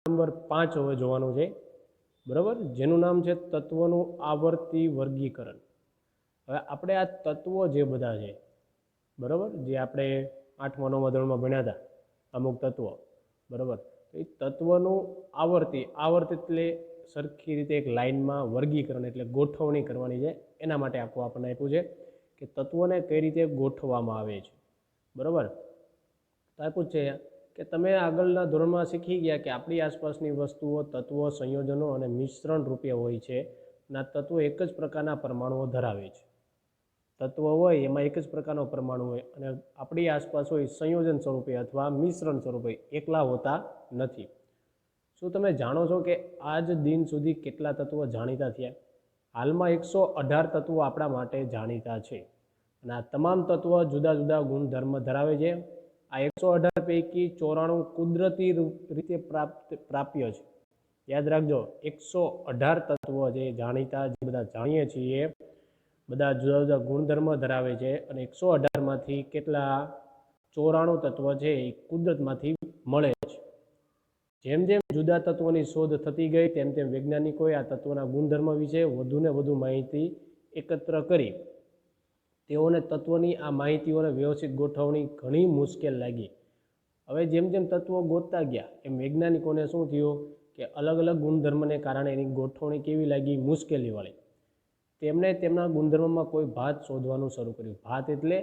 Number 5 હવે જોવાનું છે, બરાબર, જેનું નામ છે તત્વોનું આવર્તી વર્ગીકરણ. હવે આપણે આ તત્વો જે બધા છે, બરાબર, જે આપણે 8મા 9મા ધોરણમાં ભણ્યા હતા અમુક તત્વો, બરાબર, એ તત્વનું આવર્તી એટલે સરખી રીતે એક લાઇનમાં વર્ગીકરણ એટલે ગોઠવણી કરવાની છે. એના માટે આખું આપણને આપ્યું છે કે તત્વોને કઈ રીતે ગોઠવવામાં આવે છે, બરાબર. તો આપ્યું છે કે તમે આગળના ધોરણમાં શીખી ગયા કે આપણી આસપાસની વસ્તુઓ તત્વો, સંયોજનો અને મિશ્રણ રૂપે હોય છે અને આ તત્વો એક જ પ્રકારના પરમાણુઓ ધરાવે છે. તત્વો હોય એમાં એક જ પ્રકારનો પરમાણુ હોય અને આપણી આસપાસ હોય સંયોજન સ્વરૂપે અથવા મિશ્રણ સ્વરૂપે, એકલા હોતા નથી. શું તમે જાણો છો કે આજ દિન સુધી કેટલા તત્વો જાણીતા થયા? હાલમાં 118 તત્વો આપણા માટે જાણીતા છે અને આ તમામ તત્વો જુદા જુદા ગુણધર્મ ધરાવે છે. આ 118 પૈકી 94 કુદરતી રીતે પ્રાપ્ય છે. યાદ રાખજો, 118 તત્વો જે જાણીતા, જે બધા જાણીએ છીએ, બધા જુદા જુદા ગુણધર્મ ધરાવે છે અને 118માંથી કેટલા 94 તત્વો છે એ કુદરતમાંથી મળે છે. જેમ જેમ જુદા તત્વોની શોધ થતી ગઈ તેમ તેમ વૈજ્ઞાનિકોએ આ તત્વોના ગુણધર્મ વિશે વધુને વધુ માહિતી એકત્ર કરી. તેઓને તત્વોની આ માહિતીઓને વ્યવસ્થિત ગોઠવણી ઘણી મુશ્કેલ લાગી. હવે જેમ જેમ તત્વો ગોતતા ગયા એમ વૈજ્ઞાનિકોને શું થયું કે અલગ અલગ ગુણધર્મને કારણે એની ગોઠવણી કેવી લાગી? મુશ્કેલીવાળી. તેમણે તેમના ગુણધર્મમાં કોઈ ભાત શોધવાનું શરૂ કર્યું. ભાત એટલે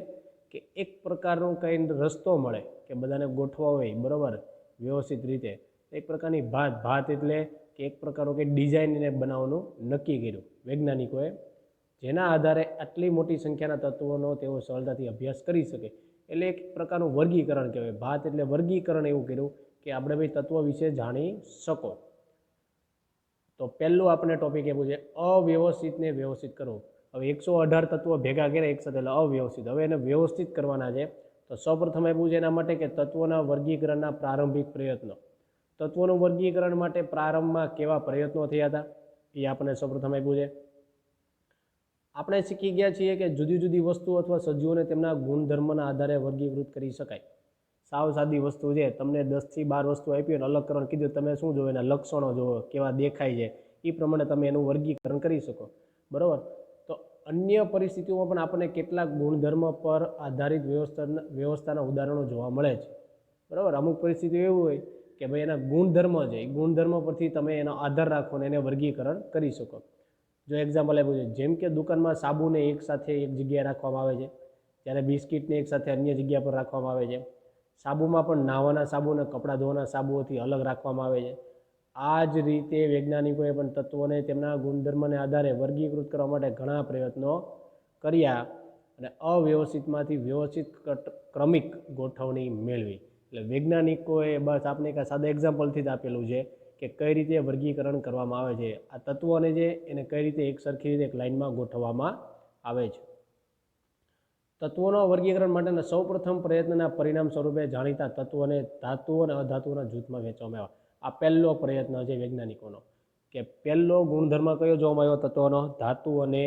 કે એક પ્રકારનો કંઈ રસ્તો મળે કે બધાને ગોઠવા હોય, બરાબર, વ્યવસ્થિત રીતે. એક પ્રકારની ભાત એટલે કે એક પ્રકારનું કંઈક ડિઝાઇન એને બનાવવાનું નક્કી કર્યું વૈજ્ઞાનિકોએ, જેના આધારે આટલી મોટી સંખ્યાના તત્વોનો તેઓ સરળતાથી અભ્યાસ કરી શકે. એટલે એક પ્રકારનું વર્ગીકરણ કહેવાય. ભાત એટલે વર્ગીકરણ એવું કર્યું કે આપણે ભાઈ તત્વો વિશે જાણી શકો. તો પહેલું આપણે ટોપિક એવું છે અવ્યવસ્થિતને વ્યવસ્થિત કરવું. હવે 118 તત્વો ભેગા કર્યા એક સાથે એટલે અવ્યવસ્થિત. હવે એને વ્યવસ્થિત કરવાના છે. તો સૌપ્રથમ એવું છે એના માટે કે તત્વોના વર્ગીકરણના પ્રારંભિક પ્રયત્નો. તત્વોનું વર્ગીકરણ માટે પ્રારંભમાં કેવા પ્રયત્નો થયા હતા એ આપણને સૌપ્રથમ આપ્યું છે. આપણે શીખી ગયા છીએ કે જુદી જુદી વસ્તુઓ અથવા સજીવોને તેમના ગુણધર્મના આધારે વર્ગીકૃત કરી શકાય. સાવ સાદી વસ્તુ છે, તમને 10 થી 12 વસ્તુ આપી અને અલગ કરવાનું કીધું, તમે શું જોવો? એના લક્ષણો જોવો, કેવા દેખાય છે, એ પ્રમાણે તમે એનું વર્ગીકરણ કરી શકો, બરાબર. તો અન્ય પરિસ્થિતિઓમાં પણ આપણને કેટલાક ગુણધર્મ પર આધારિત વ્યવસ્થાના ઉદાહરણો જોવા મળે છે, બરાબર. અમુક પરિસ્થિતિઓ એવું હોય કે ભાઈ એના ગુણધર્મ છે, એ ગુણધર્મ પરથી તમે એનો આધાર રાખો અને એને વર્ગીકરણ કરી શકો. જો એક્ઝામ્પલ આપ્યું છે, જેમ કે દુકાનમાં સાબુને એક સાથે એક જગ્યાએ રાખવામાં આવે છે, ત્યારે બિસ્કિટને એક સાથે અન્ય જગ્યા પર રાખવામાં આવે છે. સાબુમાં પણ નાહવાના સાબુ અને કપડાં ધોવાના સાબુઓથી અલગ રાખવામાં આવે છે. આ જ રીતે વૈજ્ઞાનિકોએ પણ તત્વોને તેમના ગુણધર્મને આધારે વર્ગીકૃત કરવા માટે ઘણા પ્રયત્નો કર્યા અને અવ્યવસ્થિતમાંથી વ્યવસ્થિત ક્રમિક ગોઠવણી મેળવી. એટલે વૈજ્ઞાનિકોએ બસ આપણે એક સાદા એક્ઝામ્પલથી જ આપેલું છે કે કઈ રીતે વર્ગીકરણ કરવામાં આવે છે. આ તત્વોને જે એને કઈ રીતે એક સરખી રીતે એક લાઇનમાં ગોઠવવામાં આવે છે. તત્વોના વર્ગીકરણ માટેના સૌપ્રથમ પ્રયત્નના પરિણામ સ્વરૂપે જાણીતા તત્વોને ધાતુઓ અને અધાતુઓના જૂથમાં વહેંચવામાં આવ્યા. આ પહેલો પ્રયત્ન છે વૈજ્ઞાનિકોનો કે પહેલો ગુણધર્મ કયો જોવામાં આવ્યો તત્વોનો? ધાતુ અને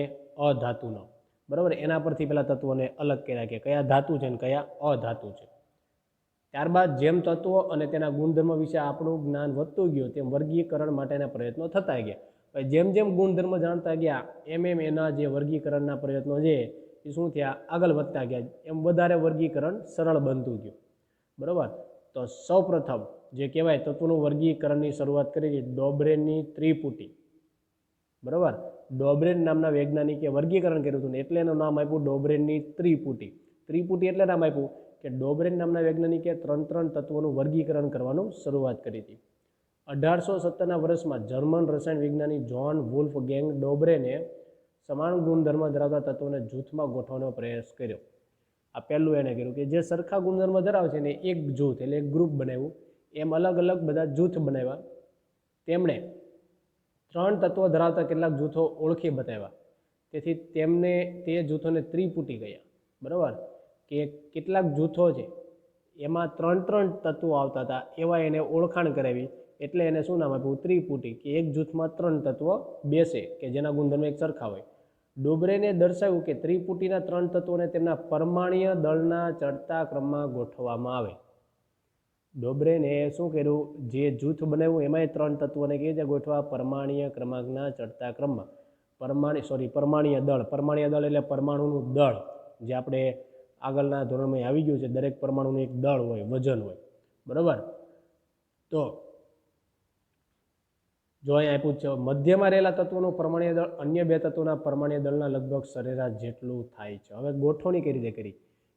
અધાતુનો, બરાબર. એના પરથી પેલા તત્વોને અલગ કર્યા કે કયા ધાતુ છે અને કયા અધાતુ છે. ત્યારબાદ જેમ તત્વો અને તેના ગુણધર્મ વિશે આપણું જ્ઞાન વધતું ગયું તેમ વર્ગીકરણ માટેના પ્રયત્નો થતા ગયા. જેમ જેમ ગુણધર્મ જાણતા ગયા એમ એમ એના જે વર્ગીકરણના પ્રયત્નો છે એ શું થયા? આગળ વધતા ગયા. એમ વધારે વર્ગીકરણ સરળ બનતું ગયું, બરાબર. તો સૌપ્રથમ જે કહેવાય તત્વોનું વર્ગીકરણની શરૂઆત કરી છે ડોબ્રેનની ત્રિપુટી, બરાબર. ડોબ્રેન નામના વૈજ્ઞાનિકે વર્ગીકરણ કર્યું હતું ને એટલે એનું નામ આપ્યું ડોબ્રેનની ત્રિપુટી. ત્રિપુટી એટલે નામ આપ્યું કે ડોબ્રેન નામના વૈજ્ઞાનિકે 3 તત્વોનું વર્ગીકરણ કરવાનું શરૂઆત કરી હતી. 1870ના વર્ષમાં જર્મન રસાયણ વિજ્ઞાની જોન વુલ્ફગેંગ ડોબ્રેને સમાન ગુણધર્મ ધરાવતા તત્વોને જૂથમાં ગોઠવવાનો પ્રયાસ કર્યો. આ પહેલું એને કર્યું કે જે સરખા ગુણધર્મ ધરાવે છે ને એક જૂથ એટલે એક ગ્રુપ બનાવ્યું. એમ અલગ અલગ બધા જૂથ બનાવ્યા. તેમણે 3 તત્વો ધરાવતા કેટલાક જૂથો ઓળખી બતાવ્યા. તેથી તેમને તે જૂથોને ત્રિપુટી કહ્યા, બરાબર. કે કેટલાક જૂથો છે એમાં 3 તત્વો આવતા હતા એવા એને ઓળખાણ કરાવી એટલે એને શું નામ આપ્યું? ત્રિપુટી. કે એક જૂથમાં 3 તત્વો બેસે કે જેના ગુણધર્મ એક સરખા હોય. ડોબ્રેને દર્શાવ્યું કે ત્રિપુટીના 3 તત્વોને તેમના પરમાણ્વીય દળના ચડતા ક્રમમાં ગોઠવવામાં આવે. ડોબરેને શું કર્યું, જે જૂથ બનાવ્યું એમાંય 3 તત્વોને કેવી રીતે ગોઠવા, પરમાણ્વીય ક્રમાંકના ચડતા ક્રમમાં. પરમાણ્વીય દળ એટલે પરમાણુનું દળ, જે આપણે આગળના ધોરણમાં આવી ગયું છે. દરેક પરમાણુનું એક દળ હોય, વજન હોય, બરાબર. તો જો અહીં આપ્યું છે, મધ્યમાં રહેલા તત્વોનું પરમાણ્વીય દળ અન્ય 2 તત્વોના પરમાણ્વીય દળના લગભગ સરેરાશ જેટલું થાય છે. હવે ગોઠવણી કઈ રીતે કરી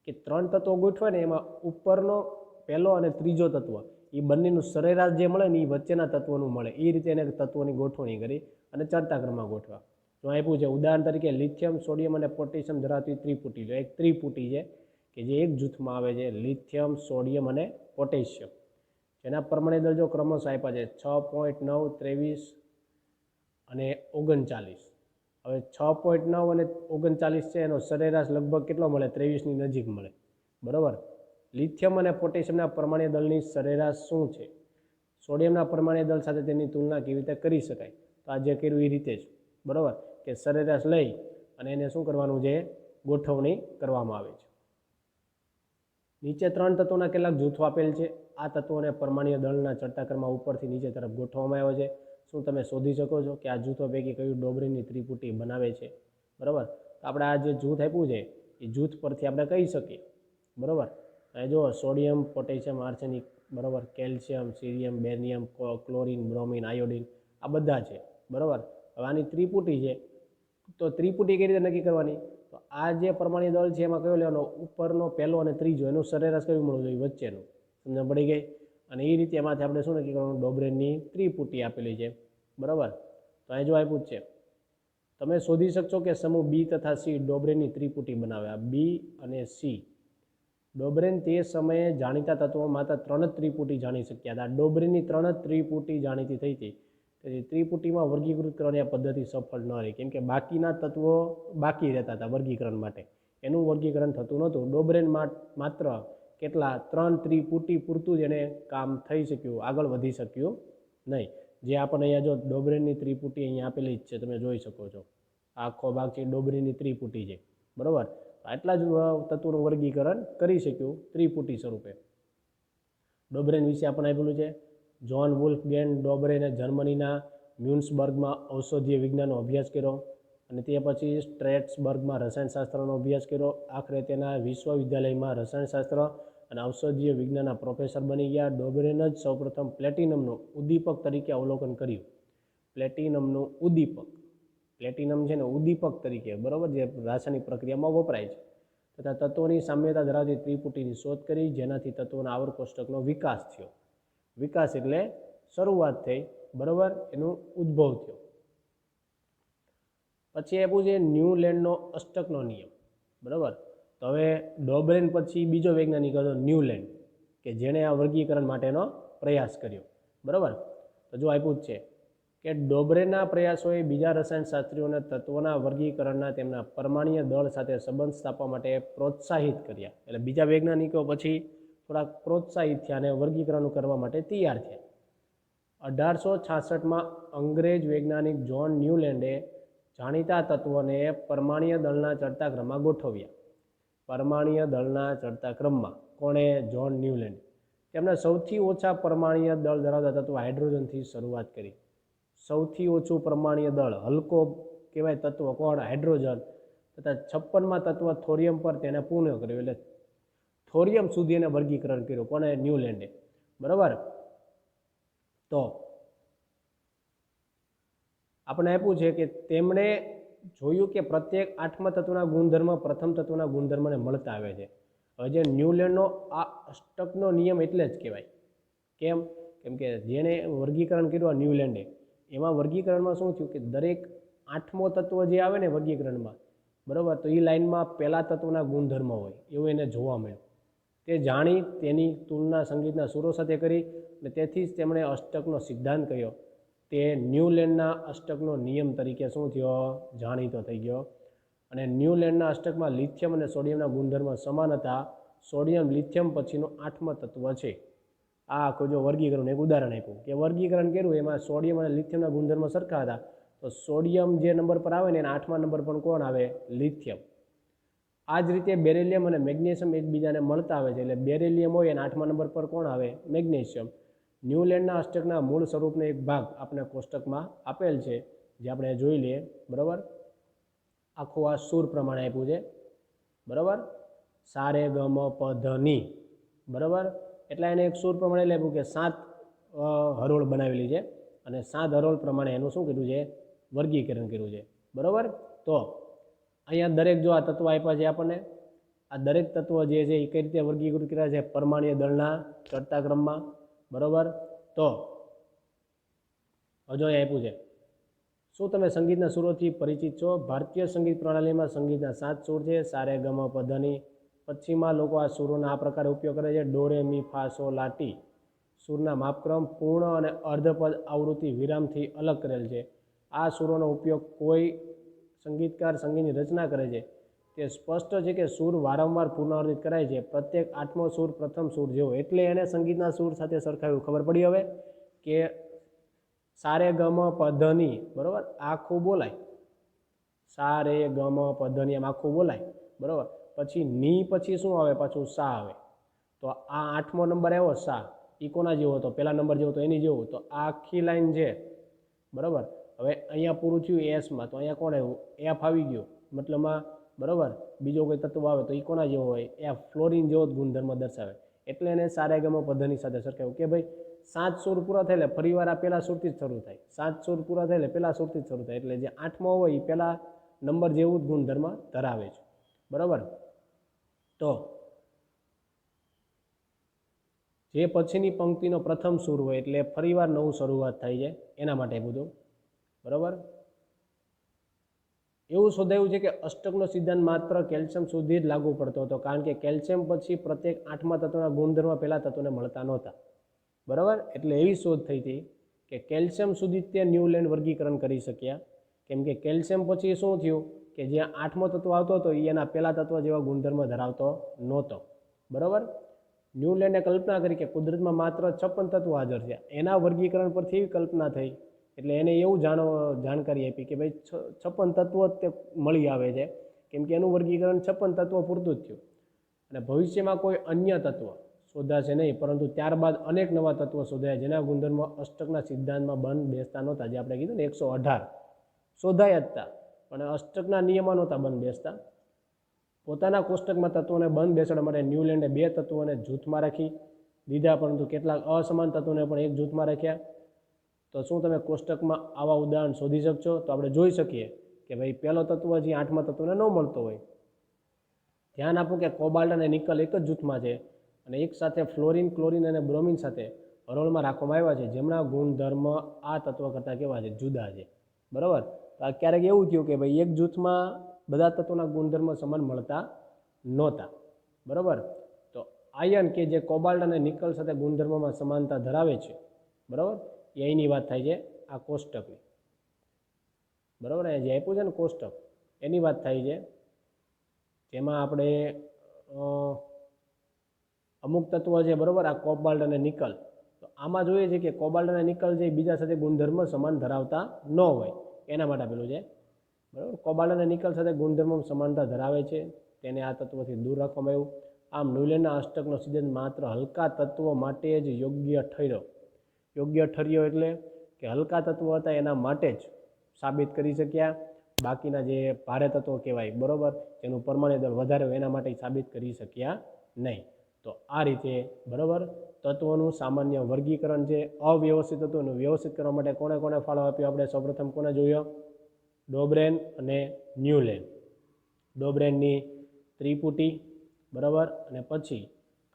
કે 3 તત્વો ગોઠવાય ને એમાં ઉપરનો પહેલો અને ત્રીજો તત્વ એ બંનેનું સરેરાશ જે મળે ને એ વચ્ચેના તત્વોનું મળે, એ રીતે એને તત્વોની ગોઠવણી કરી અને ચડતા ક્રમમાં ગોઠવા. જો આપ્યું છે ઉદાહરણ તરીકે લિથિયમ, સોડિયમ અને પોટેશિયમ ધરાવતી ત્રિપુટી. જો એક ત્રિપુટી છે કે જે એક જૂથમાં આવે છે, લિથિયમ, સોડિયમ અને પોટેશિયમ, જેના પરમાણ્વીય દળ જો ક્રમશઃ આપ્યા છે 6.9, 23 અને 39. હવે 6.9 અને 39 છે, એનો સરેરાશ લગભગ કેટલો મળે, 23ની નજીક મળે, બરાબર. લિથિયમ અને પોટેશિયમના પરમાણ્વીય દળની સરેરાશ શું છે, સોડિયમના પરમાણ્વીય દળ સાથે તેની તુલના કેવી રીતે કરી શકાય, તો આ જે કર્યું એ રીતે જ, બરાબર, કે સરેરાશ લઈ અને એને શું કરવાનું છે, ગોઠવણી કરવામાં આવે છે. નીચે 3 તત્વોના કેટલાક જૂથો આપેલ છે. આ તત્વોને પરમાણ્વીય દળના ચડતા ક્રમમાં ઉપરથી નીચે તરફ ગોઠવવામાં આવ્યો છે. શું તમે શોધી શકો છો કે આ જૂથો પૈકી કયું ડોબરેનની ત્રિપુટી બનાવે છે, બરાબર. તો આપણે આ જે જૂથ આપ્યું છે એ જૂથ પરથી આપણે કહી શકીએ, બરાબર. અહીં જો સોડિયમ, પોટેશિયમ, આર્સેનિક, બરાબર, calcium, cerium, barium, chlorine, bromine, iodine, આ બધા છે, બરાબર. હવે આની ત્રિપુટી છે, તો ત્રિપુટી કઈ રીતે નક્કી કરવાની, તો આ જે પરમાણ્વીય દળ છે એમાં કયો લેવાનો, ઉપરનો, પહેલો અને ત્રીજો, એનું સરેરાશ કયું મળવું જોઈએ, વચ્ચેનું. સમજ પડી ગઈ. અને એ રીતે એમાંથી આપણે શું નક્કી કરવાનું, ડોબરેનની ત્રિપુટી આપેલી છે, બરાબર. તો અહીં જો આપ્યું છે, તમે શોધી શકશો કે સમૂહ બી તથા સી ડોબરેનની ત્રિપુટી બનાવે. આ બી અને સી ડોબરેન તે સમયે જાણીતા તત્વો માત્ર 3 જ ત્રિપુટી જાણી શક્યા હતા. ડોબરેનની 3 જ ત્રિપુટી જાણીતી થઈ હતી. તેથી ત્રિપુટીમાં વર્ગીકૃત કરવાની આ પદ્ધતિ સફળ ન રહી, કેમ કે બાકીના તત્વો બાકી રહેતા હતા વર્ગીકરણ માટે, એનું વર્ગીકરણ થતું નહોતું. ડોબરેન માત્ર કેટલા 3 ત્રિપુટી પૂરતું જ એને કામ થઈ શક્યું, આગળ વધી શક્યું નહીં. જે આપણને અહીંયા જો ડોબરેનની ત્રિપુટી અહીંયા આપેલી જ છે, તમે જોઈ શકો છો. આખો ભાગ છે ડોબરેનની ત્રિપુટી છે, બરાબર. આટલા જ તત્વોનું વર્ગીકરણ કરી શક્યું ત્રિપુટી સ્વરૂપે. ડોબરેન વિશે આપણને આપેલું છે. જ્હોન વુલ્ફગેન ડોબરેને જર્મનીના મ્યુન્સબર્ગમાં ઔષધીય વિજ્ઞાનનો અભ્યાસ કર્યો અને તે પછી સ્ટ્રેટ્સબર્ગમાં રસાયણશાસ્ત્રનો અભ્યાસ કર્યો. આખરે તેના વિશ્વવિદ્યાલયમાં રસાયણશાસ્ત્ર અને ઔષધીય વિજ્ઞાનના પ્રોફેસર બની ગયા. ડોબરેન જ સૌપ્રથમ પ્લેટિનમનું ઉદ્દીપક તરીકે અવલોકન કર્યું. પ્લેટિનમનું ઉદ્દીપક, પ્લેટિનમ છે ને ઉદ્દીપક તરીકે, બરાબર, જે રાસાયણિક પ્રક્રિયામાં વપરાય છે, તથા તત્વોની સામ્યતા ધરાવતી ત્રિપુટીની શોધ કરી, જેનાથી તત્વોના આવર્ત કોષ્ટકનો વિકાસ થયો. વિકાસ એટલે શરૂઆત થઈ, બરાબર, એનો ઉદ્ભવ થયો. પછી આપ્યું છે ન્યુલેન્ડનો અષ્ટકનો નિયમ, બરાબર. તો હવે ડોબરેન પછી બીજો વૈજ્ઞાનિક હતો ન્યુલેન્ડ, કે જેણે આ વર્ગીકરણ માટેનો પ્રયાસ કર્યો, બરાબર. તો જો આપ્યું જ છે કે ડોબરેનના પ્રયાસોએ બીજા રસાયણશાસ્ત્રીઓને તત્વોના વર્ગીકરણના તેમના પરમાણ્વીય દળ સાથે સંબંધ સ્થાપવા માટે પ્રોત્સાહિત કર્યા. એટલે બીજા વૈજ્ઞાનિકો પછી થોડાક પ્રોત્સાહિત થયા અને વર્ગીકરણ કરવા માટે તૈયાર થયા. 1866માં અંગ્રેજ વૈજ્ઞાનિક જ્હોન ન્યુલેન્ડે જાણીતા તત્વોને પરમાણ્વીય દળના ચડતા ક્રમમાં ગોઠવ્યા. પરમાણ્વીય દળના ચડતા ક્રમમાં કોણે, જ્હોન ન્યુલેન્ડ. તેમણે સૌથી ઓછા પરમાણ્વીય દળ ધરાવતા તત્વ હાઇડ્રોજનથી શરૂઆત કરી. સૌથી ઓછું પરમાણ્વીય દળ, હલકો કહેવાય તત્વ કોણ, હાઇડ્રોજન. તથા 56માં તત્વ થોરિયમ પર તેને પૂર્ણ કર્યું. એટલે થોરિયમ સુધી એને વર્ગીકરણ કર્યું, કોને, ન્યુલેન્ડે, બરાબર. તો આપણે આપ્યું છે કે તેમણે જોયું કે પ્રત્યેક 8મા તત્વના ગુણધર્મ પ્રથમ તત્વના ગુણધર્મને મળતા આવે છે. હવે જે ન્યુલેન્ડનો આ અષ્ટકનો નિયમ એટલે જ કહેવાય. કેમ કે જેણે વર્ગીકરણ કર્યું ન્યુલેન્ડે, એમાં વર્ગીકરણમાં શું થયું કે દરેક 8મો તત્વ જે આવે ને વર્ગીકરણમાં, બરાબર, તો એ લાઇનમાં પહેલા તત્વના ગુણધર્મ હોય એવું એને જોવા મળ્યું. તે જાણી તેની તુલના સંગીતના સૂરો સાથે કરી અને તેથી જ તેમણે અષ્ટકનો સિદ્ધાંત કહ્યો. તે ન્યુલેન્ડના અષ્ટકનો નિયમ તરીકે શું થયો, જાણીતો થઈ ગયો. અને ન્યુલેન્ડના અષ્ટકમાં લિથિયમ અને સોડિયમના ગુણધર્મ સમાન હતા. સોડિયમ લિથિયમ પછીનું 8મા તત્વ છે. આ આખું જો વર્ગીકરણ એક ઉદાહરણ આપ્યું કે વર્ગીકરણ કર્યું એમાં સોડિયમ અને લિથિયમના ગુણધર્મ સરખા હતા. તો સોડિયમ જે નંબર પર આવે ને એના 8મા નંબર પર કોણ આવે, લિથિયમ. આ જ રીતે બેરિલિયમ અને મેગ્નેશિયમ એકબીજાને મળતા આવે છે, એટલે બેરિલિયમ હોય અને 8મા નંબર પર કોણ આવે? મેગ્નેશિયમ. ન્યૂલેન્ડના અષ્ટકના મૂળ સ્વરૂપનો એક ભાગ આપણે કોષ્ટકમાં આપેલ છે, જે આપણે જોઈ લઈએ. બરાબર, આખું આ સૂર પ્રમાણે આપ્યું છે. બરાબર, સારે ગમ પ ધ ની. બરાબર, એટલે એને એક સૂર પ્રમાણે લખ્યું કે 7 હરોળ બનાવેલી છે અને 7 હરોળ પ્રમાણે એનું શું કર્યું છે? વર્ગીકરણ કર્યું છે. બરાબર, તો અહીંયા દરેક જો આ તત્વ આપ્યા છે આપણને, આ દરેક તત્વ જે છે એ કઈ રીતે વર્ગીકૃત કર્યા છે? પરમાણ્વીય દળના ચડતા ક્રમમાં. બરાબર, તો હજુ અહીં આપ્યું છે, શું તમે સંગીતના સૂરોથી પરિચિત છો? ભારતીય સંગીત પ્રણાલીમાં સંગીતના 7 સૂર છે, સારે ગમ પ ધ ની. પશ્ચિમમાં લોકો આ સૂરોના આ પ્રકારે ઉપયોગ કરે છે: ડો રે મી ફા સો લા ટી. સૂરના માપક્રમ પૂર્ણ અને અર્ધપદ આવૃત્તિ વિરામથી અલગ કરેલ છે. આ સૂરોનો ઉપયોગ કોઈ સંગીતકાર સંગીતની રચના કરે છે તે સ્પષ્ટ છે કે સૂર વારંવાર પુનરાવર્તિત કરાય છે, પ્રત્યેક 8મો સૂર પ્રથમ સૂર જેવો. એટલે એને સંગીતના સૂર સાથે સરખાવ્યું. ખબર પડી હવે કે સારે ગમ પ ધ ની, બરાબર, આખું બોલાય, સારે ગમ પ ધ ની, એમ આખું બોલાય. બરાબર, પછી ની પછી શું આવે? પાછું સા આવે. તો આ 8મો નંબર આવ્યો સા, એ કોના જેવો હતો? પહેલા નંબર જેવો હતો, એની જેવો. તો આ આખી લાઈન છે. બરાબર, હવે અહીંયા પૂરું થયું એસમાં, તો અહીંયા કોણ આવ્યું? એફ આવી ગયું. મતલબમાં બરાબર, બીજો કોઈ તત્વ આવે તો એ કોના જેવો હોય? એફ, ફ્લોરિન જેવો જ ગુણધર્મ દર્શાવે. એટલે એને સારે ગમ પ ધ ની સાથે સરખાવ્યું કે ભાઈ 7 સૂર પૂરા થાય એટલે ફરીવાર આ પહેલા સૂરથી જ શરૂ થાય. 7 સૂર પૂરા થાય એટલે પહેલા સૂરથી જ શરૂ થાય. એટલે જે 8મો હોય એ પહેલા નંબર જેવું જ ગુણધર્મ ધરાવે છે. બરાબર, તો જે પછીની પંક્તિનો પ્રથમ સૂર હોય એટલે ફરીવાર નવું શરૂઆત થાય છે, એના માટે બધું. બરાબર, એવું શોધાયું છે કે અષ્ટકનો સિદ્ધાંત માત્ર કેલ્શિયમ સુધી જ લાગુ પડતો હતો, કારણ કે કેલ્શિયમ પછી પ્રત્યેક 8મા તત્વના ગુણધર્મ પહેલા તત્વને મળતા નહોતા. બરાબર, એટલે એવી શોધ થઈ હતી કે કેલ્શિયમ સુધી તે ન્યૂલેન્ડ વર્ગીકરણ કરી શક્યા, કેમ કે કેલ્શિયમ પછી શું થયું કે જ્યાં 8મો તત્વ આવતો હતો એ એના પહેલા તત્વ જેવા ગુણધર્મ ધરાવતો નહોતો. બરાબર, ન્યૂલેન્ડે કલ્પના કરી કે કુદરતમાં માત્ર 56 તત્વો હાજર છે. એના વર્ગીકરણ પરથી એવી કલ્પના થઈ, એટલે એને એવું જાણકારી આપી કે ભાઈ 56 તત્વો જ તે મળી આવે છે, કેમ કે એનું વર્ગીકરણ 56 તત્વો પૂરતું જ થયું. અને ભવિષ્યમાં કોઈ અન્ય તત્વ શોધાશે નહીં, પરંતુ ત્યારબાદ અનેક નવા તત્વો શોધાયા જેના ગુણધર્મો અષ્ટકના સિદ્ધાંતમાં બંધ બેસતા નહોતા. જે આપણે કીધું ને 118 શોધાયા જ હતા, પણ અષ્ટકના નિયમો નહોતા બંધ બેસતા. પોતાના કોષ્ટકમાં તત્વોને બંધ બેસાડવા માટે ન્યૂલેન્ડે 2 તત્વોને જૂથમાં રાખી દીધા, પરંતુ કેટલાક અસમાન તત્વોને પણ એક જૂથમાં રાખ્યા. તો શું તમે કોષ્ટકમાં આવા ઉદાહરણ શોધી શકશો? તો આપણે જોઈ શકીએ કે ભાઈ પહેલો તત્વ જે 8મા તત્વને ન મળતો હોય. ધ્યાન આપો કે કોબાલ્ટ અને નિકલ એક જ જૂથમાં છે અને એક સાથે ફ્લોરિન, ક્લોરિન અને બ્રોમિન સાથે હરોળમાં રાખવામાં આવ્યા છે, જેમના ગુણધર્મ આ તત્વ કરતાં કેવા છે? જુદા છે. બરાબર, તો ક્યારેક એવું થયું કે ભાઈ એક જૂથમાં બધા તત્વોના ગુણધર્મ સમાન મળતા નહોતા. બરાબર, તો આયન કે જે કોબાલ્ટ અને નિકલ સાથે ગુણધર્મમાં સમાનતા ધરાવે છે, બરાબર, એ અહીંની વાત થાય છે આ કોષ્ટકની. બરાબર, એ જે આપ્યું છે ને કોષ્ટક, એની વાત થાય છે, જેમાં આપણે અમુક તત્વો છે, બરાબર, આ કોબાલ્ટ અને નિકલ. તો આમાં જોઈએ છે કે કોબાલ્ટ અને નિકલ જે બીજા સાથે ગુણધર્મ સમાન ધરાવતા ન હોય, એના માટે આપેલું છે. બરાબર, કોબાલ્ટ અને નિકલ સાથે ગુણધર્મ સમાનતા ધરાવે છે, તેને આ તત્વથી દૂર રાખવામાં આવ્યું. આમ ન્યૂલેન્ડના અષ્ટકનો સિદ્ધાંત માત્ર હલકા તત્વો માટે જ યોગ્ય ઠર્યો. યોગ્ય ઠર્યો એટલે કે હલકા તત્વો હતા એના માટે જ સાબિત કરી શક્યા, બાકીના જે ભારે તત્વો કહેવાય, બરાબર, એનું પરમાણ્વીય દળ વધારે હોય એના માટે સાબિત કરી શક્યા નહીં. તો આ રીતે, બરાબર, તત્વોનું સામાન્ય વર્ગીકરણ છે. અવ્યવસ્થિત તત્વોનું વ્યવસ્થિત કરવા માટે કોને કોને ફાળો આપ્યો? આપણે સૌપ્રથમ કોને જોયો? ડોબ્રેન અને ન્યૂલેન્ડ. ડોબ્રેનની ત્રિપુટી, બરાબર, અને પછી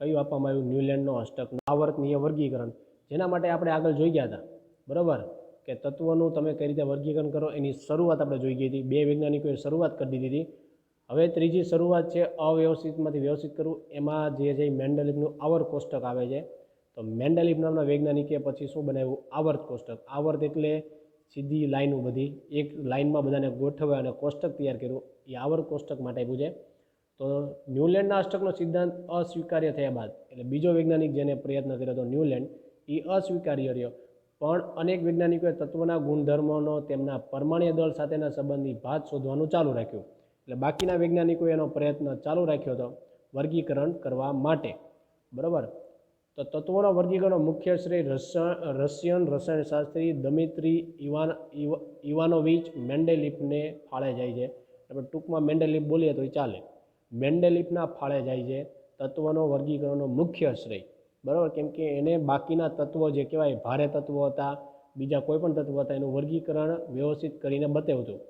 કયું આપવામાં આવ્યું? ન્યૂલેન્ડનો અષ્ટકનો આવર્તનીય વર્ગીકરણ, જેના માટે આપણે આગળ જોઈ ગયા હતા. બરાબર, કે તત્વોનું તમે કઈ રીતે વર્ગીકરણ કરો એની શરૂઆત આપણે જોઈ ગઈ હતી. 2 વૈજ્ઞાનિકોએ શરૂઆત કરી દીધી હતી. હવે ત્રીજી શરૂઆત છે અવ્યવસ્થિતમાંથી વ્યવસ્થિત કરવું. એમાં જે છે મેન્ડેલિફનું આવર્ત કોષ્ટક આવે છે. તો મેન્ડેલિફ નામના વૈજ્ઞાનિકે પછી શું બનાવ્યું? આવર્ત કોષ્ટક. આવર્ત એટલે સીધી લાઈનો, બધી એક લાઈનમાં બધાને ગોઠવ્યા અને કોષ્ટક તૈયાર કર્યું. એ આવર્ત કોષ્ટક માટે આપ્યું છે. તો ન્યૂલેન્ડના અષ્ટકનો સિદ્ધાંત અસ્વીકાર્ય થયા બાદ, એટલે બીજો વૈજ્ઞાનિક જેને પ્રયત્ન કર્યો હતો ન્યૂલેન્ડ, એ અસ્વીકાર્ય રહ્યો. પણ અનેક વૈજ્ઞાનિકોએ તત્વના ગુણધર્મોનો તેમના પરમાણ્વીય દળ સાથેના સંબંધી ભાત શોધવાનું ચાલુ રાખ્યું. એટલે બાકીના વૈજ્ઞાનિકોએ એનો પ્રયત્ન ચાલુ રાખ્યો હતો વર્ગીકરણ કરવા માટે, બરાબર. તો તત્વોના વર્ગીકરણનો મુખ્ય શ્રેય રશિયન રસાયણશાસ્ત્રી દમિત્રી ઇવાનોવિચ મેન્ડેલિફને ફાળે જાય છે. આપણે ટૂંકમાં મેન્ડેલિફ બોલીએ તો એ ચાલે. મેન્ડેલિફના ફાળે જાય છે તત્વનો વર્ગીકરણનો મુખ્ય શ્રેય, બરાબર. કેમ કે એને બાકીના તત્વો જે કહેવાય ભારે તત્વો હતા, બીજા કોઈ પણ તત્વો હતા, એનું વર્ગીકરણ વ્યવસ્થિત કરીને બતાવ્યું.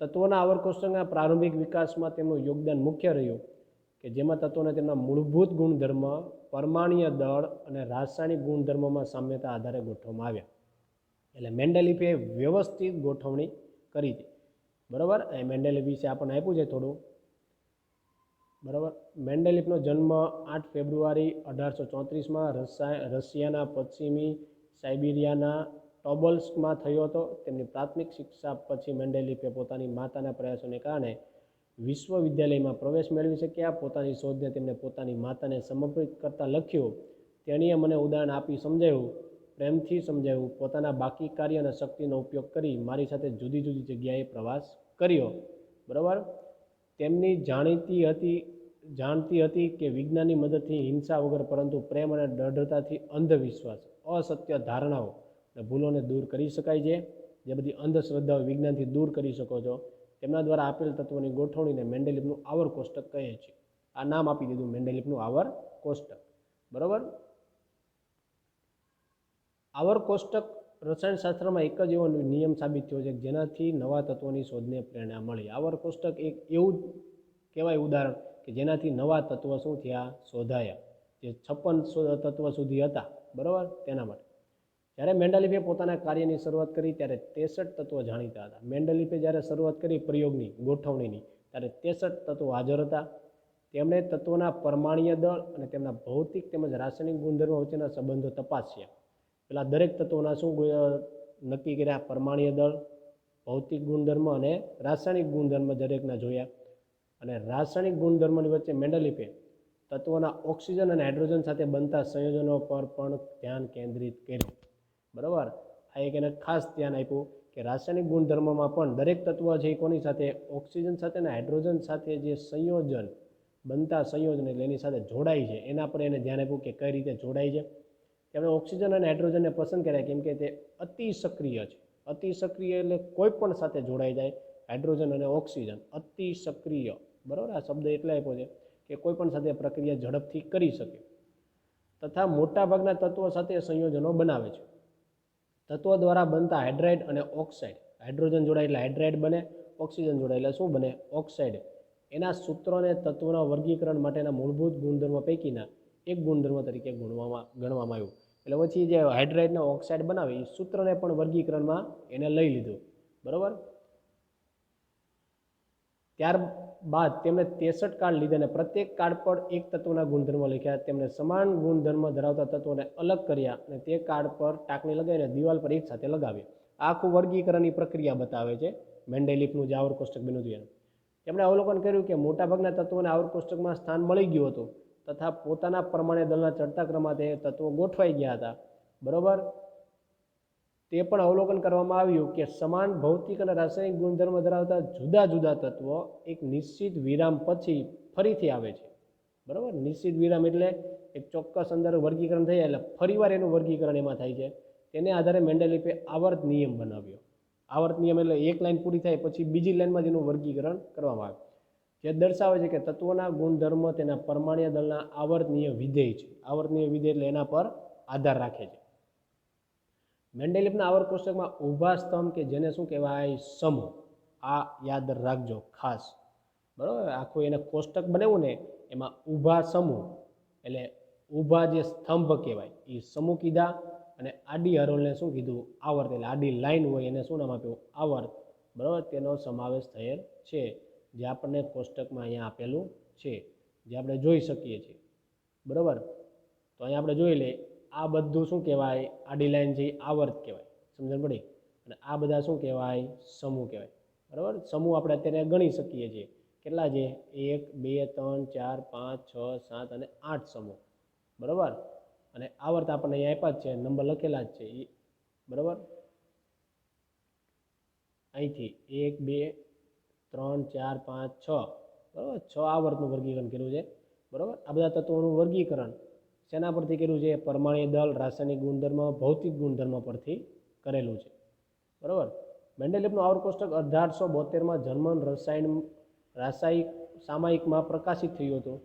તત્વોના આવર્ત કોષ્ટકના પ્રારંભિક વિકાસમાં તેમનું યોગદાન મુખ્ય રહ્યું કે જેમાં તત્વોને તેમના મૂળભૂત ગુણધર્મ, પરમાણ્વીય દળ અને રાસાયણિક ગુણધર્મોમાં સામ્યતા આધારે ગોઠવવામાં આવ્યા. એટલે મેન્ડેલિફે વ્યવસ્થિત ગોઠવણી કરી હતી, બરાબર. એ મેન્ડેલિફ વિશે આપણને આપ્યું છે થોડું, બરાબર. મેન્ડેલિફનો જન્મ 8 ફેબ્રુઆરી 1834માં રશિયાના પશ્ચિમી સાઇબિરિયાના ટોબલ્સ્કમાં થયો હતો. તેમની પ્રાથમિક શિક્ષા પછી મેન્ડેલિફે પોતાની માતાના પ્રયાસોને કારણે વિશ્વવિદ્યાલયમાં પ્રવેશ મેળવી શક્યા. પોતાની શોધને તેમને પોતાની માતાને સમર્પિત કરતાં લખ્યું, તેણીએ મને ઉદાહરણ આપી સમજાવ્યું, પ્રેમથી સમજાવ્યું, પોતાના બાકી કાર્ય અને શક્તિનો ઉપયોગ કરી મારી સાથે જુદી જુદી જગ્યાએ પ્રવાસ કર્યો, બરાબર. તેમની જાણતી હતી કે વિજ્ઞાનની મદદથી હિંસા વગર પરંતુ પ્રેમ અને દૃઢતાથી અંધવિશ્વાસ, અસત્ય ધારણાઓ અને ભૂલોને દૂર કરી શકાય છે. જે બધી અંધશ્રદ્ધાઓ વિજ્ઞાનથી દૂર કરી શકો છો. તેમના દ્વારા આપેલ તત્વોની ગોઠવણીને મેન્ડેલિફનું આવર્ત કોષ્ટક કહે છે. આ નામ આપી દીધું મેન્ડેલિફનું આવર્ત કોષ્ટક, બરાબર. આવર્ત કોષ્ટક રસાયણશાસ્ત્રમાં એક જ એવો નિયમ સાબિત થયો છે જેનાથી નવા તત્વોની શોધને પ્રેરણા મળી. આવર્ત કોષ્ટક એક એવું કહેવાય ઉદાહરણ કે જેનાથી નવા તત્વ શું થયા, શોધાયા, જે 56 તત્વ સુધી હતા, બરાબર. તેના માટે જ્યારે મેન્ડેલિફે પોતાના કાર્યની શરૂઆત કરી ત્યારે 63 તત્વો જાણીતા હતા. મેન્ડેલિફે જ્યારે શરૂઆત કરી પ્રયોગની ગોઠવણીની ત્યારે 63 તત્વો હાજર હતા. તેમણે તત્વોના પરમાણ્વીય દળ અને તેમના ભૌતિક તેમજ રાસાયણિક ગુણધર્મો વચ્ચેના સંબંધો તપાસ્યા. પેલા દરેક તત્વોના શું નક્કી કર્યા, પરમાણ્વીય દળ, ભૌતિક ગુણધર્મ અને રાસાયણિક ગુણધર્મ દરેકના જોયા. અને રાસાયણિક ગુણધર્મોની વચ્ચે મેન્ડેલિફે તત્વોના ઓક્સિજન અને હાઇડ્રોજન સાથે બનતા સંયોજનો પર પણ ધ્યાન કેન્દ્રિત કર્યું, બરાબર. આ એક એને ખાસ ધ્યાન આપ્યું કે રાસાયણિક ગુણધર્મોમાં પણ દરેક તત્વ છે એ કોની સાથે, ઓક્સિજન સાથે અને હાઇડ્રોજન સાથે જે સંયોજન બનતા સંયોજન એટલે એની સાથે જોડાય છે, એના પર એને ધ્યાન આપ્યું કે કઈ રીતે જોડાય છે. તેમણે ઓક્સિજન અને હાઇડ્રોજનને પસંદ કર્યા કેમ કે તે અતિ સક્રિય છે. અતિ સક્રિય એટલે કોઈ પણ સાથે જોડાઈ જાય. હાઇડ્રોજન અને ઓક્સિજન અતિ સક્રિય, બરાબર. આ શબ્દ એટલે આપ્યો છે કે કોઈ પણ સાથે પ્રક્રિયા ઝડપથી કરી શકે તથા મોટાભાગના તત્વો સાથે સંયોજનો બનાવે છે. તત્વો દ્વારા બનતા હાઇડ્રાઇડ અને ઓક્સાઇડ, હાઇડ્રોજન જોડાય એટલે હાઇડ્રાઇડ બને, ઓક્સિજન જોડાય એટલે શું બને, ઓક્સાઇડ. એના સૂત્રોને તત્વોના વર્ગીકરણ માટેના મૂળભૂત ગુણધર્મો પૈકીના એક ગુણધર્મ તરીકે ગણવામાં આવ્યું. એટલે પછી જે હાઇડ્રાઇડના ઓક્સાઇડ બનાવે એ સૂત્રને પણ વર્ગીકરણમાં એને લઈ લીધું, બરાબર. ત્યારબાદ તેમણે 63 કાર્ડ લીધા અને પ્રત્યેક કાર્ડ પર એક તત્વના ગુણધર્મો લખ્યા. તેમણે સમાન ગુણધર્મ ધરાવતા તત્વોને અલગ કર્યા અને તે કાર્ડ પર ટાંકણી લગાવીને દિવાલ પર એક સાથે લગાવ્યા. આખું વર્ગીકરણની પ્રક્રિયા બતાવે છે મેન્ડેલિફનું જે આવર્ત કોષ્ટક બન્યું હતું એનું. તેમણે અવલોકન કર્યું કે મોટાભાગના તત્વોને આવર્ત કોષ્ટકમાં સ્થાન મળી ગયું હતું તથા પોતાના પ્રમાણે દળના ચડતા ક્રમમાં તે તત્વો ગોઠવાઈ ગયા હતા, બરાબર. તે પણ અવલોકન કરવામાં આવ્યું કે સમાન ભૌતિક અને રાસાયણિક ગુણધર્મ ધરાવતા જુદા જુદા તત્વો એક નિશ્ચિત વિરામ પછી ફરીથી આવે છે, બરાબર. નિશ્ચિત વિરામ એટલે એક ચોક્કસ અંદર વર્ગીકરણ થઈ જાય એટલે ફરીવાર એનું વર્ગીકરણ એમાં થાય છે. તેને આધારે મેન્ડેલિફે આવર્ત નિયમ બનાવ્યો. આવર્ત નિયમ એટલે એક લાઈન પૂરી થાય પછી બીજી લાઈનમાં જ એનું વર્ગીકરણ કરવામાં આવે, જે દર્શાવે છે કે તત્વોના ગુણધર્મ તેના પરમાણ્વીય દળના આવર્તનીય વિધેય છે. આવર્તનીય વિધેય એટલે એના પર આધાર રાખે છે. મેન્ડેલિફના આવર્ત કોષ્ટકમાં ઊભા સ્તંભ કે જેને શું કહેવાય, સમૂહ, આ યાદ રાખજો ખાસ, બરાબર. આખું એને કોષ્ટક બનાવ્યું ને એમાં ઊભા સમૂહ એટલે ઊભા જે સ્તંભ કહેવાય એ સમૂહ કીધા અને આડી હરોળને શું કીધું, આવર્ત. એટલે આડી લાઈન હોય એને શું નામ આપ્યું, આવર્ત, બરાબર. તેનો સમાવેશ થયેલ છે જે આપણને કોષ્ટકમાં અહીંયા આપેલું છે, જે આપણે જોઈ શકીએ છીએ, બરાબર. તો અહીંયા આપણે જોઈ લઈએ આ બધું શું કહેવાય, આડી લાઈન છે આવર્ત કહેવાય, સમજણ પડી. અને આ બધા શું કહેવાય, સમૂહ કહેવાય, બરાબર. સમૂહ આપણે અત્યારે ગણી શકીએ છીએ કેટલા છે, 1 2 3 4 5 6 7 અને 8 સમૂહ, બરાબર. અને આવર્ત આપણને અહીંયા આપ્યા જ છે, નંબર લખેલા જ છે એ, બરાબર. અહીંથી 1 2 3, 4, 5, 6, બરાબર 6 આવર્તનું વર્ગીકરણ કર્યું છે, બરાબર. આ બધા તત્વોનું વર્ગીકરણ શેના પરથી કર્યું છે? પરમાણ્વીય દળ, રાસાયણિક ગુણધર્મ, ભૌતિક ગુણધર્મ પરથી કરેલું છે, બરાબર. મેન્ડેલિફનું આવર કોષ્ટક 1872માં જર્મન રાસાયણિક સામયિકમાં પ્રકાશિત થયું હતું.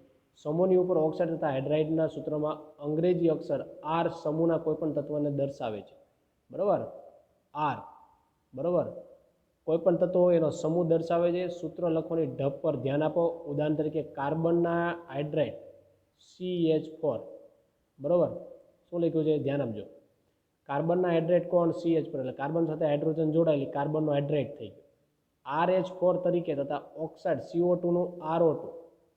સમૂહની ઉપર ઓક્સાઇડ તથા હાઇડ્રાઇડના સૂત્રમાં અંગ્રેજી અક્ષર આર સમૂહના કોઈપણ તત્વને દર્શાવે છે, બરાબર. આર, બરાબર, કોઈપણ તત્વો એનો સમૂહ દર્શાવે છે. સૂત્ર લખવાની ઢબ પર ધ્યાન આપો. ઉદાહરણ તરીકે કાર્બનના હાઇડ્રાઇડ CH4, બરાબર. શું લખ્યું છે? ધ્યાન આપજો. કાર્બનના હાઇડ્રેટ કોણ? CH4, એટલે કાર્બન સાથે હાઇડ્રોજન જોડાયેલી કાર્બનનો હાઇડ્રેટ થઈ ગયો. RH4 તરીકે તથા ઓક્સાઇડ CO2 નું RO2,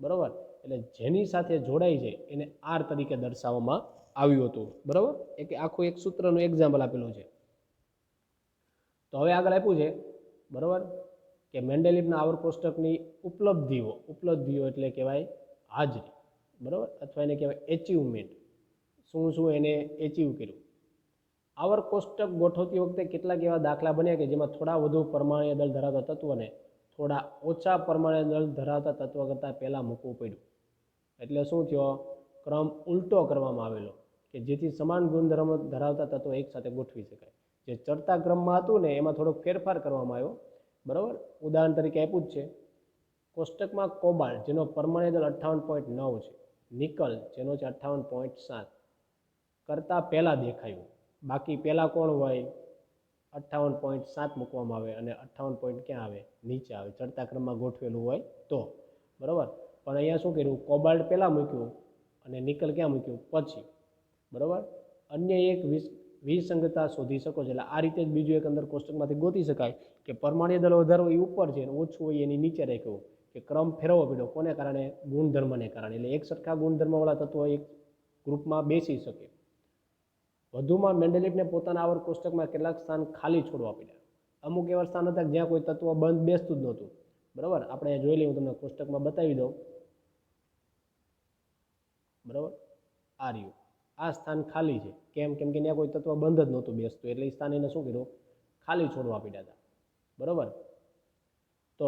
બરાબર, એટલે જેની સાથે જોડાઈ છે એને આર તરીકે દર્શાવવામાં આવ્યું હતું, બરાબર. એક આખું એક સૂત્રનું એક્ઝામ્પલ આપેલું છે. તો હવે આગળ આપ્યું છે, બરાબર, કે મેન્ડેલિફના આવર કોષ્ટકની ઉપલબ્ધિઓ એટલે કહેવાય હાજરી, બરાબર, અથવા એને કહેવાય એચિવમેન્ટ. શું એને એચિવ કર્યું? આવર કોષ્ટક ગોઠવતી વખતે કેટલાક એવા દાખલા બન્યા કે જેમાં થોડા વધુ પરમાણ્વીય દળ ધરાવતા તત્વને થોડા ઓછા પરમાણ્વીય દળ ધરાવતા તત્વ કરતાં પહેલાં મૂકવું પડ્યું. એટલે શું થયો? ક્રમ ઉલટો કરવામાં આવેલો કે જેથી સમાન ગુણધર્મ ધરાવતા તત્વો એકસાથે ગોઠવી શકાય. જે ચડતા ક્રમમાં હતું ને એમાં થોડોક ફેરફાર કરવામાં આવ્યો, બરાબર. ઉદાહરણ તરીકે આપ્યું જ છે કોષ્ટકમાં કોબાલ્ટ, જેનો પરમાણ્વીય દળ 58.9 છે, નિકલ, જેનો છે 58.7 કરતાં પહેલાં દેખાયું. બાકી પહેલાં કોણ હોય? 58.7 મૂકવામાં આવે અને 58 પોઈન્ટ ક્યાં આવે? નીચે આવે, ચડતા ક્રમમાં ગોઠવેલું હોય તો, બરાબર. પણ અહીંયા શું કર્યું? કોબાલ્ટ પહેલાં મૂક્યું અને નિકલ ક્યાં મૂક્યું? પછી, બરાબર. અન્ય એક વિસંગતતા શોધી શકો છો. એટલે આ રીતે જ બીજું એક અંદર કોષ્ટકમાંથી ગોતી શકાય કે પરમાણ્વીય દળ વધારો એ ઉપર છે અને ઓછું હોય એની નીચે રાખ્યું, કે ક્રમ ફેરવવો પડ્યો. કોને કારણે? ગુણધર્મને કારણે. એટલે એક સરખા ગુણધર્મવાળા તત્વો એક ગ્રુપમાં બેસી શકે. વધુમાં મેન્ડેલિફને પોતાના આવર કોષ્ટકમાં કેટલાક સ્થાન ખાલી છોડવા પડ્યા. અમુક એવા સ્થાન હતા જ્યાં કોઈ તત્વ બંધ બેસતું જ નહોતું, બરાબર. આપણે જોઈ લઈએ, હું તમને કોષ્ટકમાં બતાવી દઉં, બરાબર. આ રહ્યું, આ સ્થાન ખાલી છે. કેમ કે ત્યાં કોઈ તત્વ બંધ જ નહોતું બેસતું, એટલે એ સ્થાન એને શું કર્યું? ખાલી છોડવા પડ્યા હતા, બરાબર. તો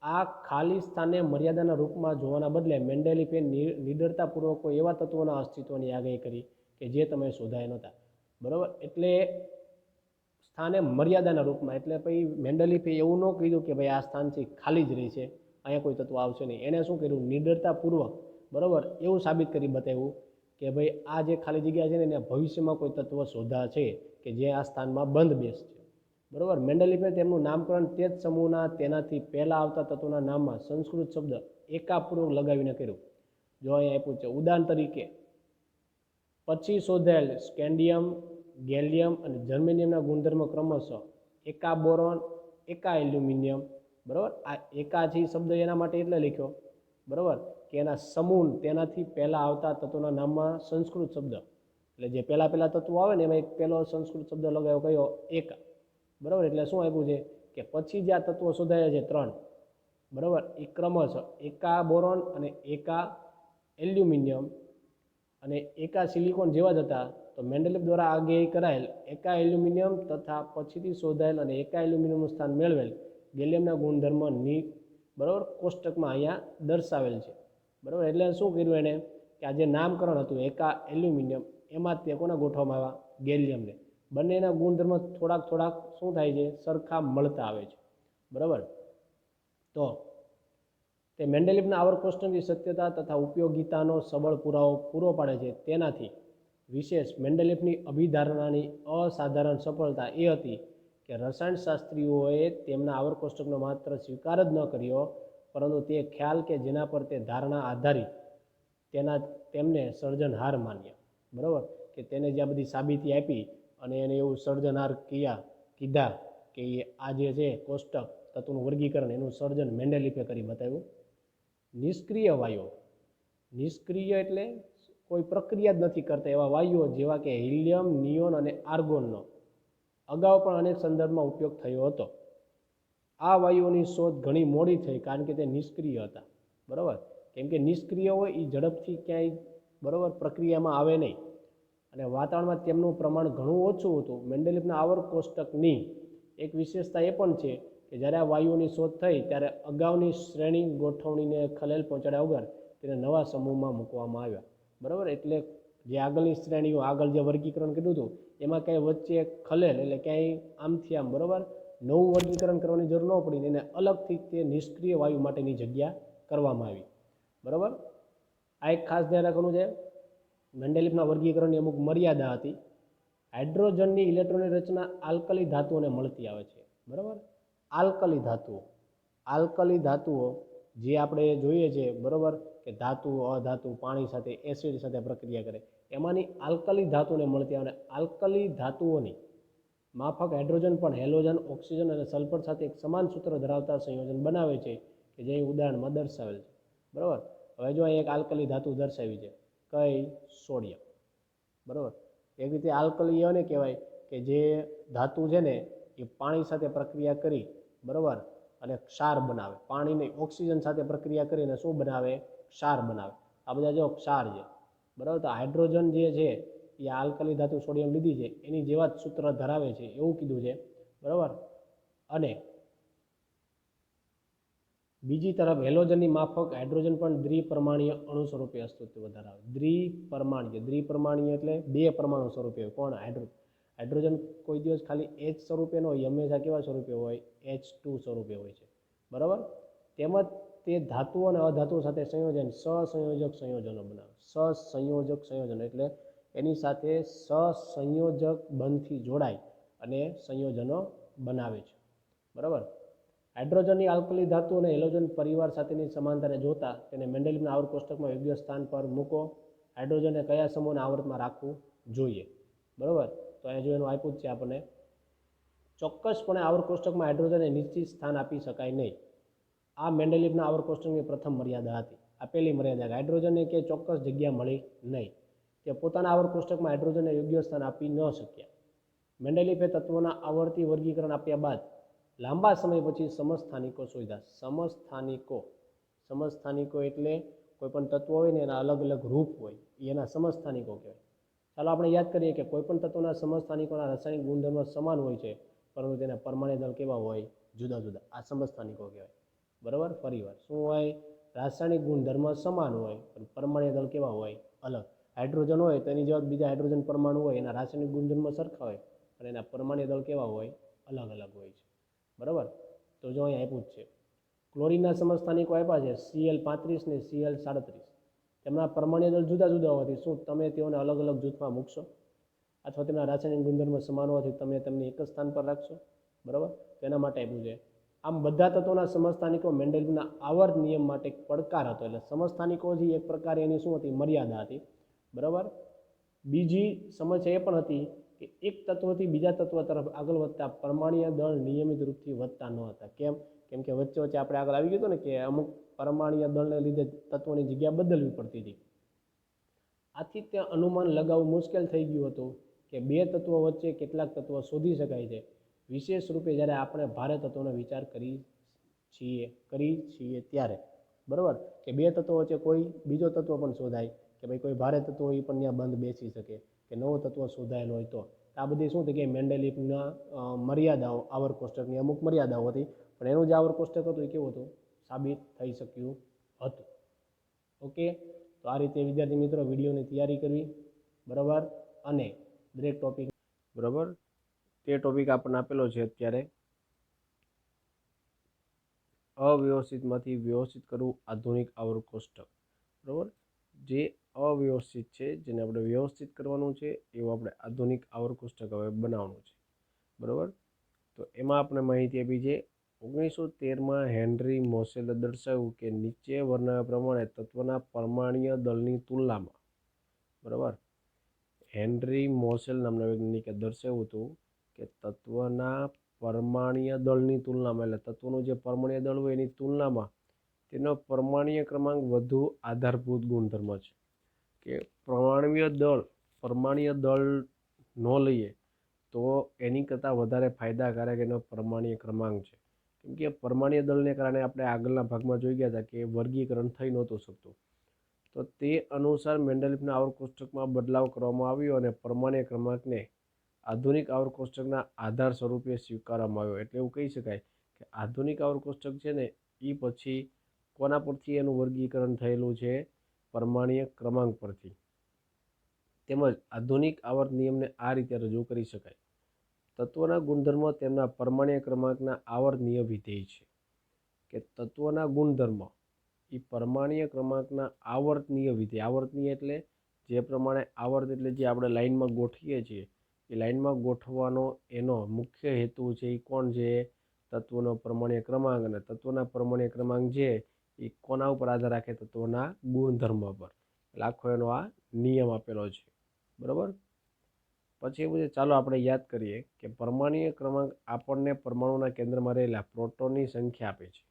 આ ખાલી સ્થાને મર્યાદાના રૂપમાં જોવાના બદલે મેન્ડેલિફે નિડરતાપૂર્વક એવા તત્વોના અસ્તિત્વની આગાહી કરી કે જે તમે શોધાયા નહોતા, બરાબર. એટલે સ્થાને મર્યાદાના રૂપમાં, એટલે ભાઈ મેન્ડેલિફે એવું ન કીધું કે ભાઈ આ સ્થાનથી ખાલી જ રહી છે, અહીંયા કોઈ તત્વ આવશે નહીં. એને શું કર્યું? નિડરતાપૂર્વક, બરાબર, એવું સાબિત કરી બતાવ્યું કે ભાઈ આ જે ખાલી જગ્યા છે ને એને ભવિષ્યમાં કોઈ તત્વ શોધા છે કે જે આ સ્થાનમાં બંધ બેસશે, બરાબર. મેન્ડેલિફે તેમનું નામકરણ તે જ સમૂહના તેનાથી પહેલાં આવતા તત્વોના નામમાં સંસ્કૃત શબ્દ એકાપૂર્વક લગાવીને કર્યું. જો અહીંયા આપ્યું છે, ઉદાહરણ તરીકે પછી શોધાયેલ સ્કેન્ડિયમ, ગેલિયમ અને જર્મેનિયમના ગુણધર્મ ક્રમશઃ એકા બોરોન, એકા એલ્યુમિનિયમ, બરાબર. આ એકાથી શબ્દ એના માટે એટલે લખ્યો, બરાબર, કે એના સમૂહ તેનાથી પહેલાં આવતા તત્વોના નામમાં સંસ્કૃત શબ્દ, એટલે જે પહેલાં તત્વો આવે ને એમાં એક પહેલો સંસ્કૃત શબ્દ લગાવ્યો કયો? એકા, બરાબર. એટલે શું આપ્યું છે કે પછી જે આ તત્વો શોધાયા છે 3, બરાબર, એ ક્રમશઃ એકા બોરોન અને એકા એલ્યુમિનિયમ અને એકા સિલિકોન જેવા જ હતા. તો મેન્ડેલિફ દ્વારા આગાહી કરાયેલ એકા એલ્યુમિનિયમ તથા પછીથી શોધાયેલ અને એકા એલ્યુમિનિયમનું સ્થાન મેળવેલ ગેલિયમના ગુણધર્મની, બરાબર, કોષ્ટકમાં અહીંયા દર્શાવેલ છે, બરાબર. એટલે શું કર્યું એને? કે આ જે નામકરણ હતું એકા એલ્યુમિનિયમ, એમાં તે કોને ગોઠવવામાં આવ્યા? ગેલિયમને. બંનેના ગુણધર્મ થોડાક શું થાય છે? સરખા મળતા આવે છે, બરાબર. તો તે મેન્ડેલિફના આવર કોષ્ટકની સત્યતા તથા ઉપયોગિતાનો સબળ પુરાવો પૂરો પાડે છે. તેનાથી વિશેષ મેન્ડેલિફની અભિધારણાની અસાધારણ સફળતા એ હતી કે રસાયણશાસ્ત્રીઓએ તેમના આવર કોષ્ટકનો માત્ર સ્વીકાર જ ન કર્યો, પરંતુ તે ખ્યાલ કે જેના પર તે ધારણા આધારિત તેમને સર્જનહાર માન્યા, બરાબર. કે તેને જે આ બધી સાબિતી આપી અને એને એવું સર્જનહાર કીધા કે આ જે છે કોષ્ટક તત્વનું વર્ગીકરણ, એનું સર્જન મેન્ડેલિફે કરી બતાવ્યું. નિષ્ક્રિય વાયુઓ, નિષ્ક્રિય એટલે કોઈ પ્રક્રિયા જ નથી કરતા એવા વાયુઓ જેવા કે હિલિયમ, નિયોન અને આર્ગોનનો અગાઉ પણ અનેક સંદર્ભમાં ઉપયોગ થયો હતો. આ વાયુઓની શોધ ઘણી મોડી થઈ કારણ કે તે નિષ્ક્રિય હતા, બરાબર. કેમ કે નિષ્ક્રિય હોય એ ઝડપથી ક્યાંય, બરાબર, પ્રક્રિયામાં આવે નહીં અને વાતાવરણમાં તેમનું પ્રમાણ ઘણું ઓછું હતું. મેન્ડેલિફના આવર કોષ્ટકની એક વિશેષતા એ પણ છે કે જ્યારે આ વાયુઓની શોધ થઈ ત્યારે અગાઉની શ્રેણી ગોઠવણીને ખલેલ પહોંચાડ્યા વગર તેને નવા સમૂહમાં મૂકવામાં આવ્યા, બરાબર. એટલે જે આગળની શ્રેણીઓ, આગળ જે વર્ગીકરણ કીધું હતું એમાં ક્યાંય વચ્ચે ખલેલ એટલે ક્યાંય આમથી આમ, બરાબર, નવું વર્ગીકરણ કરવાની જરૂર ન પડી, એને અલગથી તે નિષ્ક્રિય વાયુ માટેની જગ્યા કરવામાં આવી, બરાબર. આ એક ખાસ ધ્યાન રાખવાનું છે. મેન્ડેલિફના વર્ગીકરણની અમુક મર્યાદા હતી. હાઇડ્રોજનની ઇલેક્ટ્રોનની રચના આલ્કલી ધાતુઓને મળતી આવે છે, બરાબર. આલ્કલી ધાતુઓ જે આપણે જોઈએ છે, બરાબર, કે ધાતુ, અધાતુ, પાણી સાથે, એસિડ સાથે પ્રક્રિયા કરે, એમાંની આલ્કલી ધાતુને મળતી આવે. આલ્કલી ધાતુઓની માફક હાઇડ્રોજન પણ હેલોજન, ઓક્સિજન અને સલ્ફર સાથે એક સમાન સૂત્ર ધરાવતા સંયોજન બનાવે છે કે જે ઉદાહરણમાં દર્શાવેલ છે, બરાબર. હવે જો અહીં એક આલ્કલી ધાતુ દર્શાવી છે, કઈ? સોડિયમ, બરાબર. એક રીતે આલ્કલી એને કહેવાય કે જે ધાતુ છે ને એ પાણી સાથે પ્રક્રિયા કરી, બરાબર, અને ક્ષાર બનાવે. પાણીને ઓક્સિજન સાથે પ્રક્રિયા કરીને શું બનાવે? ક્ષાર બનાવે. આ બધા જો ક્ષાર છે, બરાબર. તો હાઇડ્રોજન જે છે એ આલ્કલી ધાતુ સોડિયમ લીધી છે એની જેવા જ સૂત્ર ધરાવે છે એવું કીધું છે, બરાબર. અને બીજી તરફ હેલોજનની માફક હાઇડ્રોજન પણ દ્વિપરમાણીય અણુ સ્વરૂપે અસ્તિત્વ ધરાવે. દ્વિપરમાણીય એટલે બે પરમાણુ સ્વરૂપે. કોણ? હાઇડ્રોજન કોઈ દિવસ ખાલી H સ્વરૂપે ન હોય, હંમેશા કેવા સ્વરૂપે હોય? H2 સ્વરૂપે હોય છે, બરાબર. તેમજ તે ધાતુઓ અને અધાતુઓ સાથે સંયોજન સહસંયોજક સંયોજનો બનાવે. સહસંયોજક સંયોજન એટલે એની સાથે સહસંયોજક બંધથી જોડાય અને સંયોજનો બનાવે છે, બરાબર. હાઇડ્રોજનની આલ્કલી ધાતુ અને હેલોજન પરિવાર સાથેની સમાનતાને જોતા તેને મેન્ડેલિફના આવર્ત કોષ્ટકમાં યોગ્ય સ્થાન પર મૂકો. હાઇડ્રોજનને કયા સમૂહના આવર્તમાં રાખવું જોઈએ, બરાબર. તો અહીંયા જો એનું આપ્યું જ છે આપણને. ચોક્કસપણે આવર્ત કોષ્ટકમાં હાઇડ્રોજનને નિશ્ચિત સ્થાન આપી શકાય નહીં. આ મેન્ડેલિફના આવર્ત કોષ્ટકની પ્રથમ મર્યાદા હતી. આ પહેલી મર્યાદા, હાઇડ્રોજનને કે ચોક્કસ જગ્યા મળી નહીં. તે પોતાના આવર્ત કોષ્ટકમાં હાઇડ્રોજનને યોગ્ય સ્થાન આપી ન શક્યા. મેન્ડેલિફે તત્વોના આવર્તી વર્ગીકરણ આપ્યા બાદ લાંબા સમય પછી સમસ્થાનિકો શોધ્યા. સમસ્થાનિકો એટલે કોઈ પણ તત્વો હોય ને એના અલગ અલગ રૂપ હોય, એના સમસ્થાનિકો કહેવાય. ચાલો આપણે યાદ કરીએ કે કોઈ પણ તત્વોના સમસ્થાનિકોના રાસાયણિક ગુણધર્મો સમાન હોય છે, પરંતુ તેના પરમાણ્વીય દળ કેવા હોય? જુદા જુદા. આ સમસ્થાનિકો કહેવાય, બરાબર. ફરીવાર શું હોય? રાસાયણિક ગુણધર્મ સમાન હોય પણ પરમાણ્વીય દળ કેવા હોય? અલગ. હાઇડ્રોજન હોય તો એની જેવા બીજા હાઇડ્રોજન પરમાણુ હોય, એના રાસાયણિક ગુણધર્મ સરખા હોય અને એના પરમાણ્વીય દળ કેવા હોય? અલગ અલગ હોય છે, બરાબર. તો જો અહીં આપ્યું જ છે. ક્લોરીનના સમસ્થાનિકો આપ્યા છે Cl35 ને Cl37. તેમના પરમાણ્વીય દળ જુદા જુદા હોવાથી શું તમે તેઓને અલગ અલગ જૂથમાં મૂકશો? અથવા તેમના રાસાયણિક ગુણધર્મ સમાન હોવાથી તમે તેમને એક જ સ્થાન પર રાખશો, બરાબર. તેના માટે આપ્યું છે. આમ બધા તત્વોના સમસ્થાનિકો મેન્ડેલિફના આવર્ત નિયમ માટે પડકાર હતો. એટલે સમસ્થાનિકોથી એક પ્રકારે એની શું હતી? મર્યાદા હતી, બરાબર. બીજી સમસ્યા એ પણ હતી કે એક તત્વથી બીજા તત્વ તરફ આગળ વધતા પરમાણ્વીય દળ નિયમિત રૂપથી વધતા ન હતા. કેમ કે વચ્ચે વચ્ચે આપણે આગળ આવી ગયું હતું ને કે અમુક પરમાણ્વીય દળને લીધે તત્વોની જગ્યા બદલવી પડતી હતી. આથી ત્યાં અનુમાન લગાવવું મુશ્કેલ થઈ ગયું હતું કે બે તત્વો વચ્ચે કેટલાક તત્વો શોધી શકાય છે, વિશેષ રૂપે જ્યારે આપણે ભારે તત્વોનો વિચાર કરી છીએ ત્યારે, બરાબર. કે બે તત્વો વચ્ચે કોઈ બીજો તત્વ પણ શોધાય કે ભાઈ કોઈ ભારે તત્વ હોય પણ ત્યાં બંધ બેસી શકે, કે નવો તત્વ શોધાયેલો હોય તો. આ બધી શું થઈ કે મેન્ડેલિફના મર્યાદાઓ, આવર્ત કોષ્ટકની અમુક મર્યાદાઓ હતી, પણ એનું જે આવર્ત કોષ્ટક હતું એ કેવું હતું? સાબિત થઈ શક્યું હતું. ઓકે. તો આ રીતે વિદ્યાર્થી મિત્રો વિડીયોની તૈયારી કરવી, બરાબર. અને દરેક ટોપિક, બરાબર, તે ટોપિક આપણને આપેલો છે અત્યારે અવ્યવસ્થિતમાંથી વ્યવસ્થિત કરવું આધુનિક આવર્ત કોષ્ટક, બરાબર. જે અવ્યવસ્થિત છે જેને આપણે વ્યવસ્થિત કરવાનું છે એવું આપણે આધુનિક આવર્ત કોષ્ટક હવે બનાવવાનું છે, બરાબર. તો એમાં આપણે માહિતી આપી છે 1913માં હેનરી મોસેલે દર્શાવ્યું કે નીચે વર્ણવ્યા પ્રમાણે તત્વના પરમાણ્વીય દળની તુલનામાં, બરાબર. હેનરી મોસેલ નામના વૈજ્ઞાનિકે દર્શાવ્યું હતું કે તત્વના પરમાણ્વીય દળની તુલનામાં, એટલે તત્વનું જે પરમાણ્વીય દળ હોય એની તુલનામાં તેનો પરમાણ્વીય ક્રમાંક વધુ આધારભૂત ગુણધર્મ છે. કે પરમાણ્વીય દળ ન લઈએ તો એની કરતાં વધારે ફાયદાકારક એનો પરમાણ્વીય ક્રમાંક છે. કેમ કે પરમાણ્વીય દળને કારણે આપણે આગળના ભાગમાં જોઈ ગયા હતા કે વર્ગીકરણ થઈ નહોતું શકતું. તો તે અનુસાર મેન્ડેલિફના આવર્ત કોષ્ટકમાં બદલાવ કરવામાં આવ્યો અને પરમાણ્વીય ક્રમાંકને આધુનિક આવર્ત કોષ્ટકના આધાર સ્વરૂપે સ્વીકારવામાં આવ્યો. એટલે એવું કહી શકાય કે આધુનિક આવર્ત કોષ્ટક છે ને એ પછી કોના પરથી એનું વર્ગીકરણ થયેલું છે? પરમાણ્વીય ક્રમાંક પરથી. તેમજ આધુનિક આવર્ત નિયમને આ રીતે રજૂ કરી શકાય. તત્વના ગુણધર્મો તેમના પરમાણ્વીય ક્રમાંકના આવર્ત નિયમ વિધેય છે. કે તત્વના ગુણધર્મ એ પરમાણ્વીય ક્રમાંકના આવર્તનીય વિધેય. આવર્તનીય એટલે જે પ્રમાણે આવર્ત એટલે જે આપણે લાઇનમાં ગોઠવીએ છીએ એ લાઇનમાં ગોઠવવાનો એનો મુખ્ય હેતુ છે એ કોણ છે? તત્વનો પરમાણ્વીય ક્રમાંક. અને તત્વના પરમાણ્વીય ક્રમાંક છે એ કોના ઉપર આધાર રાખે? તત્વના ગુણધર્મ પર. એટલે આખો એનો આ નિયમ આપેલો છે. બરાબર. પછી એવું છે, ચાલો આપણે યાદ કરીએ કે પરમાણ્વીય ક્રમાંક આપણને પરમાણુના કેન્દ્રમાં રહેલા પ્રોટોનની સંખ્યા આપે છે.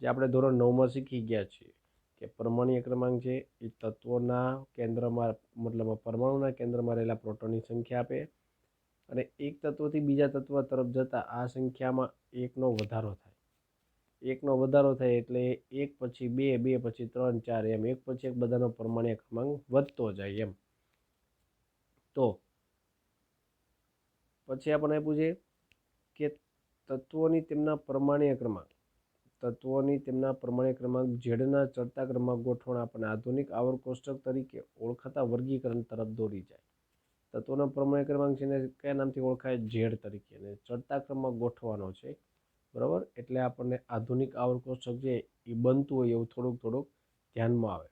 જે આપણે ધોરણ 9માં શીખી ગયા છીએ કે પરમાણ્વીય ક્રમાંક છે એ તત્વોના કેન્દ્રમાં મતલબ પરમાણુના કેન્દ્રમાં રહેલા પ્રોટોનની સંખ્યા આપે અને એક તત્વથી બીજા તત્વ તરફ જતા આ સંખ્યામાં એકનો વધારો થાય. એકનો વધારો થાય એટલે એક પછી બે, બે પછી ત્રણ, ચાર એમ એક પછી એક બધાનો પરમાણ્વીય ક્રમાંક વધતો જાય એમ. તો પછી આપણને પૂછે કે તત્વોની તેમના પરમાણ્વીય ક્રમાંક ઝેડના ચડતા ક્રમમાં ગોઠવણ આપણને આધુનિક આવર્ત કોષ્ટક તરીકે ઓળખાતા વર્ગીકરણ તરફ દોરી જાય. તત્વોનો પરમાણ્વીય ક્રમાંક છે ને કયા નામથી ઓળખાય? ઝેડ તરીકે. અને ચડતા ક્રમમાં ગોઠવવાનો છે. બરાબર. એટલે આપણને આધુનિક આવર્ત કોષ્ટક છે એ બનતું હોય એવું થોડુંક ધ્યાનમાં આવે.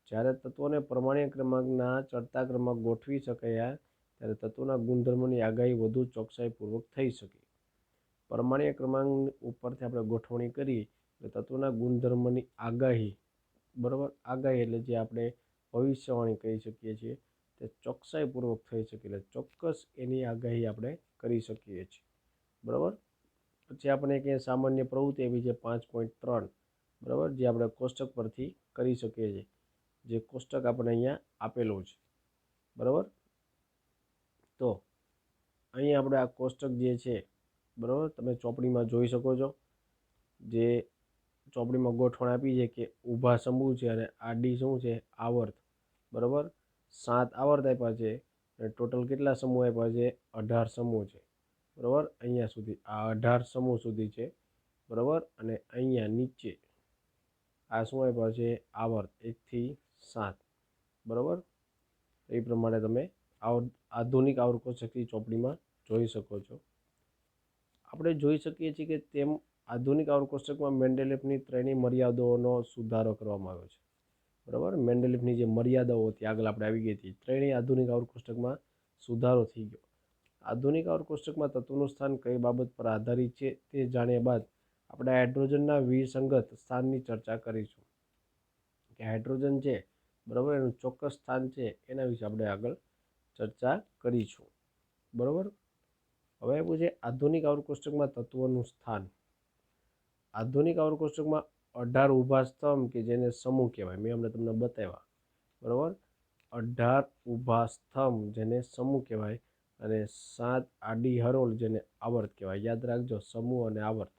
જ્યારે તત્વોને પરમાણ્વીય ક્રમાંકના ચડતા ક્રમમાં ગોઠવી શકાયા ત્યારે તત્વોના ગુણધર્મોની આગાહી વધુ ચોકસાઈપૂર્વક થઈ શકે. પરમાણ્વીય ક્રમાંક ઉપરથી આપણે ગોઠવણી કરી એટલે તત્વોના ગુણધર્મની આગાહી. બરાબર. આગાહી એટલે જે આપણે ભવિષ્યવાણી કહી શકીએ છીએ તે ચોકસાઈપૂર્વક થઈ શકે. એટલે ચોક્કસ એની આગાહી આપણે કરી શકીએ છીએ. બરાબર. પછી આપણે ક્યાંય સામાન્ય પ્રવૃત્તિ એવી છે 5.3. બરાબર. જે આપણે કોષ્ટક પરથી કરી શકીએ છીએ. જે કોષ્ટક આપણે અહીંયા આપેલું છે. બરાબર. તો અહીં આપણે આ કોષ્ટક જે છે, બરાબર, તમે ચોપડીમાં જોઈ શકો છો. જે ચોપડીમાં ગોઠવણ આપી છે કે ઊભા સમૂહ છે અને આડી શું છે? આવર્ત. બરાબર. 7 આવર્ત આપ્યા છે અને ટોટલ કેટલા સમૂહ આપ્યા છે? 18 સમૂહ છે. બરાબર. અહીંયા સુધી આ 18 સમૂહ સુધી છે. બરાબર. અને અહીંયા નીચે આ શું આપ્યા છે? આવર્ત 1 થી 7. બરાબર. એ પ્રમાણે તમે આધુનિક આવર્ત કોષ્ટકની ચોપડીમાં જોઈ શકો છો. આપણે જોઈ શકીએ છીએ કે તેમ આધુનિક આવર્ત કોષ્ટકમાં મેન્ડેલિફની ત્રણેય મર્યાદાઓનો સુધારો કરવામાં આવ્યો છે. બરાબર. મેન્ડેલિફની જે મર્યાદાઓ હતી આગળ આપણે આવી ગઈ હતી, ત્રણેય આધુનિક આવર્ત કોષ્ટકમાં સુધારો થઈ ગયો. આધુનિક આવર્ત કોષ્ટકમાં તત્વનું સ્થાન કઈ બાબત પર આધારિત છે તે જાણ્યા બાદ આપણે હાઇડ્રોજનના વિસંગત સ્થાનની ચર્ચા કરીશું. કે હાઇડ્રોજન છે, બરાબર, એનું ચોક્કસ સ્થાન છે એના વિશે આપણે આગળ ચર્ચા કરીશું. બરાબર. હવે એવું છે આધુનિક આવર્ત કોષ્ટકમાં તત્વોનું સ્થાન. આધુનિક આવર્ત કોષ્ટકમાં 18 ઊભા સ્તંભ કે જેને સમૂહ કહેવાય, મેં હમણાં તમને બતાવ્યા. બરાબર. 18 ઊભા સ્તંભ જેને સમૂહ કહેવાય અને 7 આડી હરોળ જેને આવર્ત કહેવાય. યાદ રાખજો, સમૂહ અને આવર્ત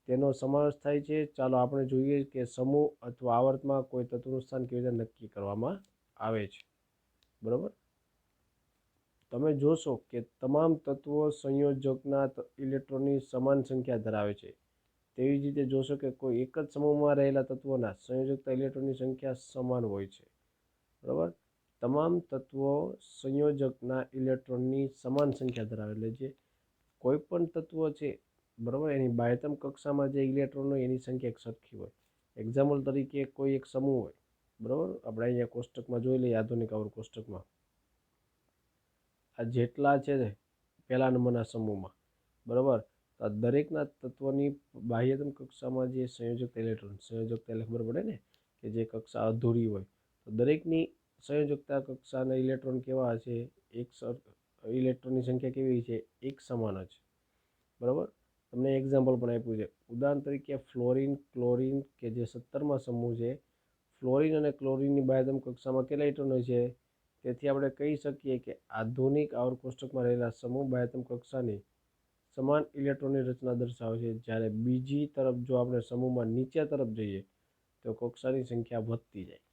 તેનો સમાવેશ થાય છે. ચાલો આપણે જોઈએ કે સમૂહ અથવા આવર્તમાં કોઈ તત્વનું સ્થાન કેવી રીતે નક્કી કરવામાં આવે છે. બરાબર. તમે જોશો કે તમામ તત્વો સંયોજકના ઇલેક્ટ્રોનની સમાન સંખ્યા ધરાવે છે. તેવી જ રીતે જોશો કે કોઈ એક જ સમૂહમાં રહેલા તત્વોના સંયોજકતા ઇલેક્ટ્રોનની સંખ્યા સમાન હોય છે. બરાબર. તમામ તત્વો સંયોજકના ઇલેક્ટ્રોનની સમાન સંખ્યા ધરાવે એટલે જે કોઈ પણ તત્વ છે, બરાબર, એની બાહ્યતમ કક્ષામાં જે ઇલેક્ટ્રોન હોય એની સંખ્યા એક સરખી હોય. એક્ઝામ્પલ તરીકે કોઈ એક સમૂહ હોય, બરાબર, આપણે અહીંયા કોષ્ટકમાં જોઈ લઈએ આધુનિક આવર્ત કોષ્ટકમાં આ જેટલા છે પહેલા નંબરના સમૂહમાં, બરાબર, તો દરેકના તત્વની બાહ્યતમ કક્ષામાં જે સંયોજકતા ઇલેક્ટ્રોન, સંયોજકતા એટલે ખબર પડે ને કે જે કક્ષા અધૂરી હોય, તો દરેકની સંયોજકતા કક્ષાના ઇલેક્ટ્રોન કેવા છે? એક ઇલેક્ટ્રોનની સંખ્યા કેવી છે? એક સમાન જ. બરાબર. તમને એક્ઝામ્પલ પણ આપ્યું છે. ઉદાહરણ તરીકે ફ્લોરિન, ક્લોરિન કે જે 17માં સમૂહ છે. ફ્લોરિન અને ક્લોરિનની બાહ્યતમ કક્ષામાં કેટલા ઇલેક્ટ્રોન હોય છે? તેથી આપણે કહી શકીએ કે આધુનિક આવર્ત કોષ્ટકમાં રહેલા સમૂહ બાહ્યતમ કક્ષાની સમાન ઇલેક્ટ્રોનની રચના દર્શાવે છે. જ્યારે બીજી તરફ જો આપણે સમૂહમાં નીચે તરફ જઈએ તો કક્ષાની સંખ્યા વધતી જાય.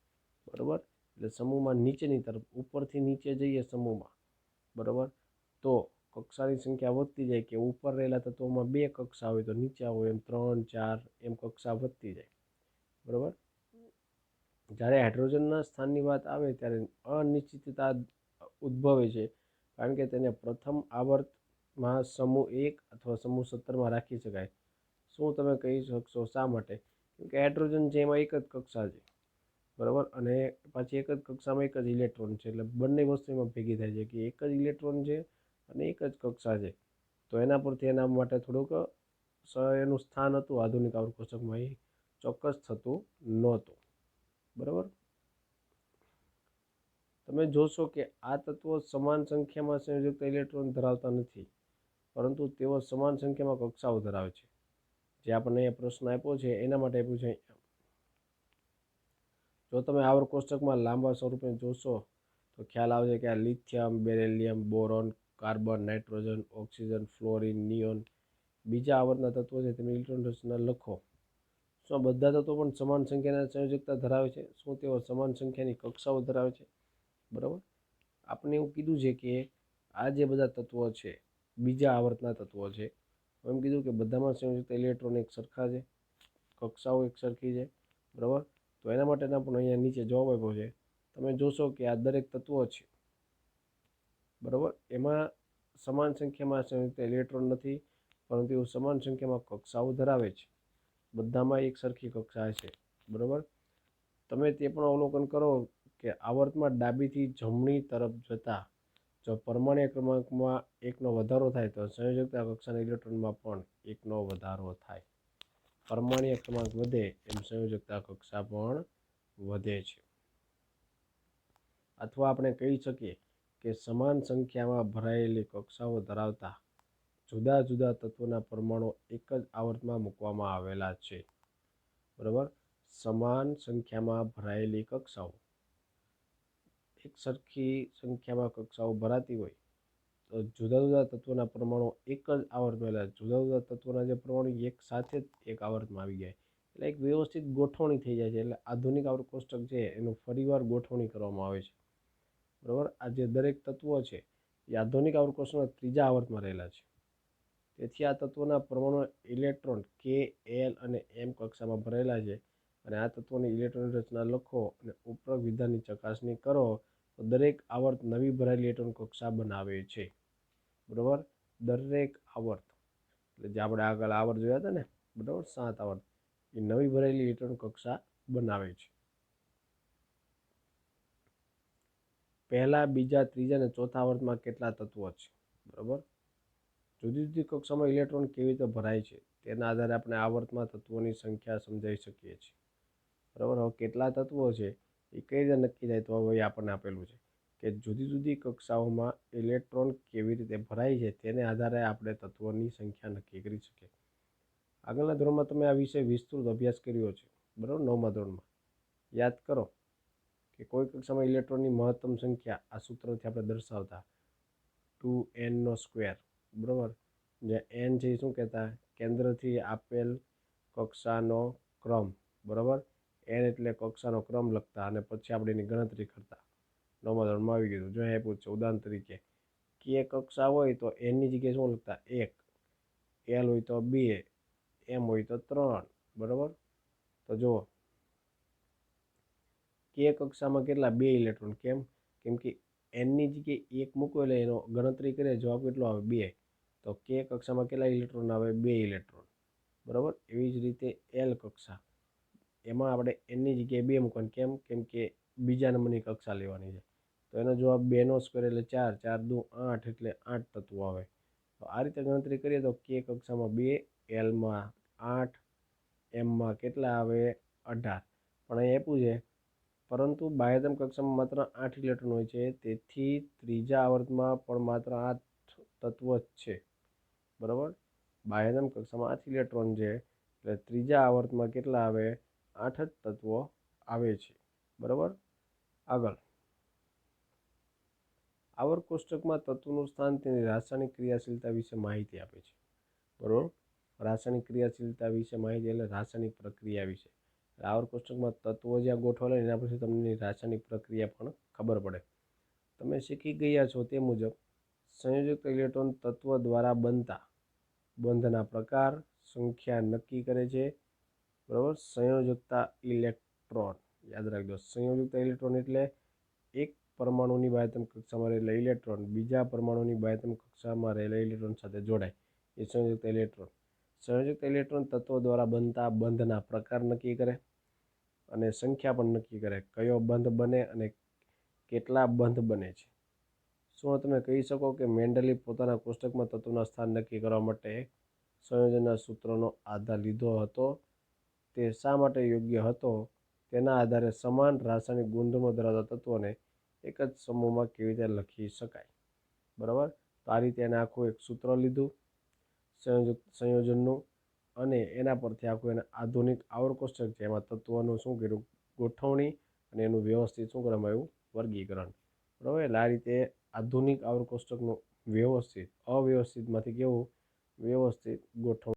બરાબર. એટલે સમૂહમાં નીચેની તરફ, ઉપરથી નીચે જઈએ સમૂહમાં, બરાબર, તો કક્ષાની સંખ્યા વધતી જાય કે ઉપર રહેલા તત્વોમાં 2 કક્ષા હોય તો નીચે હોય એમ 3 4 એમ કક્ષા વધતી જાય, બરાબર. જ્યારે હાઇડ્રોજનના સ્થાનની વાત આવે ત્યારે અનિશ્ચિતતા ઉદ્ભવે છે, કારણ કે તેને પ્રથમ આવર્તમાં સમૂહ 1 અથવા સમૂહ 17માં રાખી શકાય. શું તમે કહી શકશો શા માટે? કેમ કે હાઇડ્રોજન છે એમાં એક જ કક્ષા છે, બરાબર, અને પાછી એક જ કક્ષામાં એક જ ઇલેક્ટ્રોન છે, એટલે બંને વસ્તુ એમાં ભેગી થાય છે કે એક જ ઇલેક્ટ્રોન છે અને એક જ કક્ષા છે. તો એના પરથી એના માટે થોડુંક એનું સ્થાન હતું આધુનિક આવર્ત કોષ્ટકમાં, એ ચોક્કસ થતું નહોતું, બરાબર. તમે જોશો કે આ તત્વો સમાન સંખ્યામાં સંયોજકતા ઇલેક્ટ્રોન ધરાવતા નથી, પરંતુ તેઓ સમાન સંખ્યામાં કક્ષાઓ ધરાવે છે. જે આપણને અહીંયા પ્રશ્ન આપ્યો છે એના માટે આપ્યું છે. જો તમે આવર્ત કોષ્ટકમાં લાંબા સ્વરૂપે જોશો તો ખ્યાલ આવશે કે આ lithium, beryllium, boron, carbon, nitrogen, oxygen, fluorine, neon બીજા આવર્તના તત્વો છે તેની ઇલેક્ટ્રોન રચના લખો. શું બધા તત્વો પણ સમાન સંખ્યાના સંયોજકતા ધરાવે છે? શું તેઓ સમાન સંખ્યાની કક્ષાઓ ધરાવે છે? બરાબર. આપણે એવું કીધું છે કે આ જે બધા તત્વો છે બીજા આવર્તના તત્વો છે, એમ કીધું કે બધામાં સંયોજકતા ઇલેક્ટ્રોન એક સરખા છે, કક્ષાઓ એક સરખી છે, બરાબર. તો એના માટેના પણ અહીંયા નીચે જવાબ આપ્યો છે. તમે જોશો કે આ દરેક તત્વો છે, બરાબર, એમાં સમાન સંખ્યામાં સંયોજકતા ઇલેક્ટ્રોન નથી, પરંતુ એવું સમાન સંખ્યામાં કક્ષાઓ ધરાવે છે. બધામાં એક સરખી કક્ષા છે, બરાબર. તમે તે પણ અવલોકન કરો કે આવર્તમાં ડાબીથી જમણી તરફ જતા જો પરમાણ્વીય ક્રમાંકમાં એકનો વધારો થાય તો સંયોજકતા કક્ષાના ઇલેક્ટ્રોનમાં પણ એકનો વધારો થાય. પરમાણ્વીય ક્રમાંક વધે એમ સંયોજકતા કક્ષા પણ વધે છે. અથવા આપણે કહી શકીએ કે સમાન સંખ્યામાં ભરાયેલી કક્ષાઓ ધરાવતા જુદા જુદા તત્વોના પરમાણુ એક જ આવર્તમાં મૂકવામાં આવેલા છે, બરાબર. સમાન સંખ્યામાં ભરાયેલી કક્ષાઓ, એક સરખી સંખ્યામાં કક્ષાઓ ભરાતી હોય તો જુદા જુદા તત્વોના પરમાણુ એક જ આવર્તમાં, જુદા જુદા તત્વોના જે પરમાણુ એક સાથે જ એક આવર્તમાં આવી જાય, એટલે એક વ્યવસ્થિત ગોઠવણી થઈ જાય છે. એટલે આધુનિક આવર્ત કોષ્ટક છે એનું ફરીવાર ગોઠવણી કરવામાં આવે છે, બરાબર. આ જે દરેક તત્વો છે એ આધુનિક આવર્ત કોષ્ટકના ત્રીજા આવર્તમાં રહેલા છે. તેથી આ તત્વોના પરમાણુ ઇલેક્ટ્રોન કે, એલ અને એમ કક્ષામાં ભરેલા છે, અને આ તત્વોની ઇલેક્ટ્રોન રચના લખો અને ઉપરોક્ત વિધાનની ચકાસણી કરો તો દરેક આવર્ત નવી ભરાયેલી ઇલેક્ટ્રોન કક્ષા બનાવે છે, બરાબર. દરેક આવર્ત એટલે જે આપણે આગળ આવર્ત જોયા હતા ને, બરાબર, 7 આવર્ત, એ નવી ભરાયેલી ઇલેક્ટ્રોન કક્ષા બનાવે છે. પહેલા, બીજા, ત્રીજા અને ચોથા આવર્તમાં કેટલા તત્વો છે, બરાબર. જુદી જુદી કક્ષામાં ઇલેક્ટ્રોન કેવી રીતે ભરાય છે તેના આધારે આપણે આવર્તમાં તત્વોની સંખ્યા સમજાવી શકીએ છીએ, બરાબર. હવે કેટલા તત્વો છે એ કઈ રીતે નક્કી થાય તો હવે આપણને આપેલું છે કે જુદી જુદી કક્ષાઓમાં ઇલેક્ટ્રોન કેવી રીતે ભરાય છે તેને આધારે આપણે તત્વોની સંખ્યા નક્કી કરી શકીએ. આગળના ધોરણમાં તમે આ વિશે વિસ્તૃત અભ્યાસ કર્યો છે, બરાબર. 9મા ધોરણમાં યાદ કરો કે કોઈ કક્ષામાં ઇલેક્ટ્રોનની મહત્તમ સંખ્યા આ સૂત્રથી આપણે દર્શાવતા 2n², બરાબર. જે n છે એ શું કહેતા? કેન્દ્રથી આપેલ કક્ષાનો ક્રમ, બરાબર. n એટલે કક્ષાનો ક્રમ લખતા અને પછી આપણે એની ગણતરી કરતા. 9મા ધોરણમાં આવી ગયું. જો આપ્યું છે ઉદાહરણ તરીકે કે કક્ષા હોય તો nની જગ્યાએ શું લખતા? 1, l હોય તો 2, m હોય તો 3, બરાબર. તો જુઓ કે કક્ષામાં કેટલા? 2 ઇલેક્ટ્રોન. કેમ કે nની જગ્યાએ 1 મૂકો એટલે એનો ગણતરી કરીએ જવાબ કેટલો આવે? 2. તો કે કક્ષામાં કેટલા ઇલેક્ટ્રોન આવે? 2 ઇલેક્ટ્રોન, બરાબર. એવી જ રીતે એલ કક્ષા, એમાં આપણે nની જગ્યાએ 2 મૂકવાનું. કેમ કે બીજા નંબરની કક્ષા લેવાની છે, તો એનો જવાબ 2² એટલે 4, 4 દુ 8 એટલે 8 તત્વો આવે. તો આ રીતે ગણતરી કરીએ તો કે કક્ષામાં 2, એલમાં 8, એમમાં કેટલા આવે? 18. પણ અહીં આપ્યું છે પરંતુ બાહ્યતમ કક્ષામાં માત્ર 8 ઇલેક્ટ્રોન હોય છે, તેથી ત્રીજા આવર્તમાં પણ માત્ર 8 તત્વો જ છે, બરાબર. બાહ્યતમ કક્ષામાં 8 ઇલેક્ટ્રોન છે એટલે ત્રીજા આવર્તમાં કેટલા આવે? 8 જ તત્વો આવે છે, બરાબર. આગળ આવર્ત કોષ્ટકમાં તત્વનું સ્થાન તેની રાસાયણિક ક્રિયાશીલતા વિશે માહિતી આપે છે, બરાબર. રાસાયણિક ક્રિયાશીલતા વિશે માહિતી એટલે રાસાયણિક પ્રક્રિયા વિશે. આવર્ત કોષ્ટકમાં તત્વો જ્યાં ગોઠવેલા એના પછી તમને રાસાયણિક પ્રક્રિયા પણ ખબર પડે. તમે શીખી ગયા છો તે મુજબ સંયોજક ઇલેક્ટ્રોન તત્વ દ્વારા બનતા બંધના પ્રકાર સંખ્યા નક્કી કરે છે, બરાબર. સંયોજકતા ઇલેક્ટ્રોન યાદ રાખજો. સંયોજકતા ઇલેક્ટ્રોન એટલે એક પરમાણુની બાહ્યતમ કક્ષામાં રહેલા ઇલેક્ટ્રોન બીજા પરમાણુની બાહ્યતમ કક્ષામાં રહેલા ઇલેક્ટ્રોન સાથે જોડાય એ સંયોજકતા ઇલેક્ટ્રોન. સંયોજકતા ઇલેક્ટ્રોન તત્વો દ્વારા બનતા બંધના પ્રકાર નક્કી કરે અને સંખ્યા પણ નક્કી કરે. કયો બંધ બને અને કેટલા બંધ બને છે. શું તમે કહી શકો કે મેન્ડલે પોતાના કોષ્ટકમાં તત્વોના સ્થાન નક્કી કરવા માટે સંયોજનના સૂત્રનો આધાર લીધો હતો? તે શા માટે યોગ્ય હતો? તેના આધારે સમાન રાસાયણિક ગુણધર્મો ધરાવતા તત્વોને એક જ સમૂહમાં કેવી રીતે લખી શકાય, બરાબર. તો આ રીતે એને આખું એક સૂત્ર લીધું સંયોજનનું અને એના પરથી આખું એને આધુનિક આવર્ત કોષ્ટક છે એમાં તત્વોનું શું કર્યું, ગોઠવણી અને એનું વ્યવસ્થિત શું કરવામાં આવ્યું, વર્ગીકરણ, બરાબર. એટલે આ રીતે આધુનિક આવર્ત કોષ્ટકનું વ્યવસ્થિત અવ્યવસ્થિતમાંથી કેવું વ્યવસ્થિત ગોઠવણી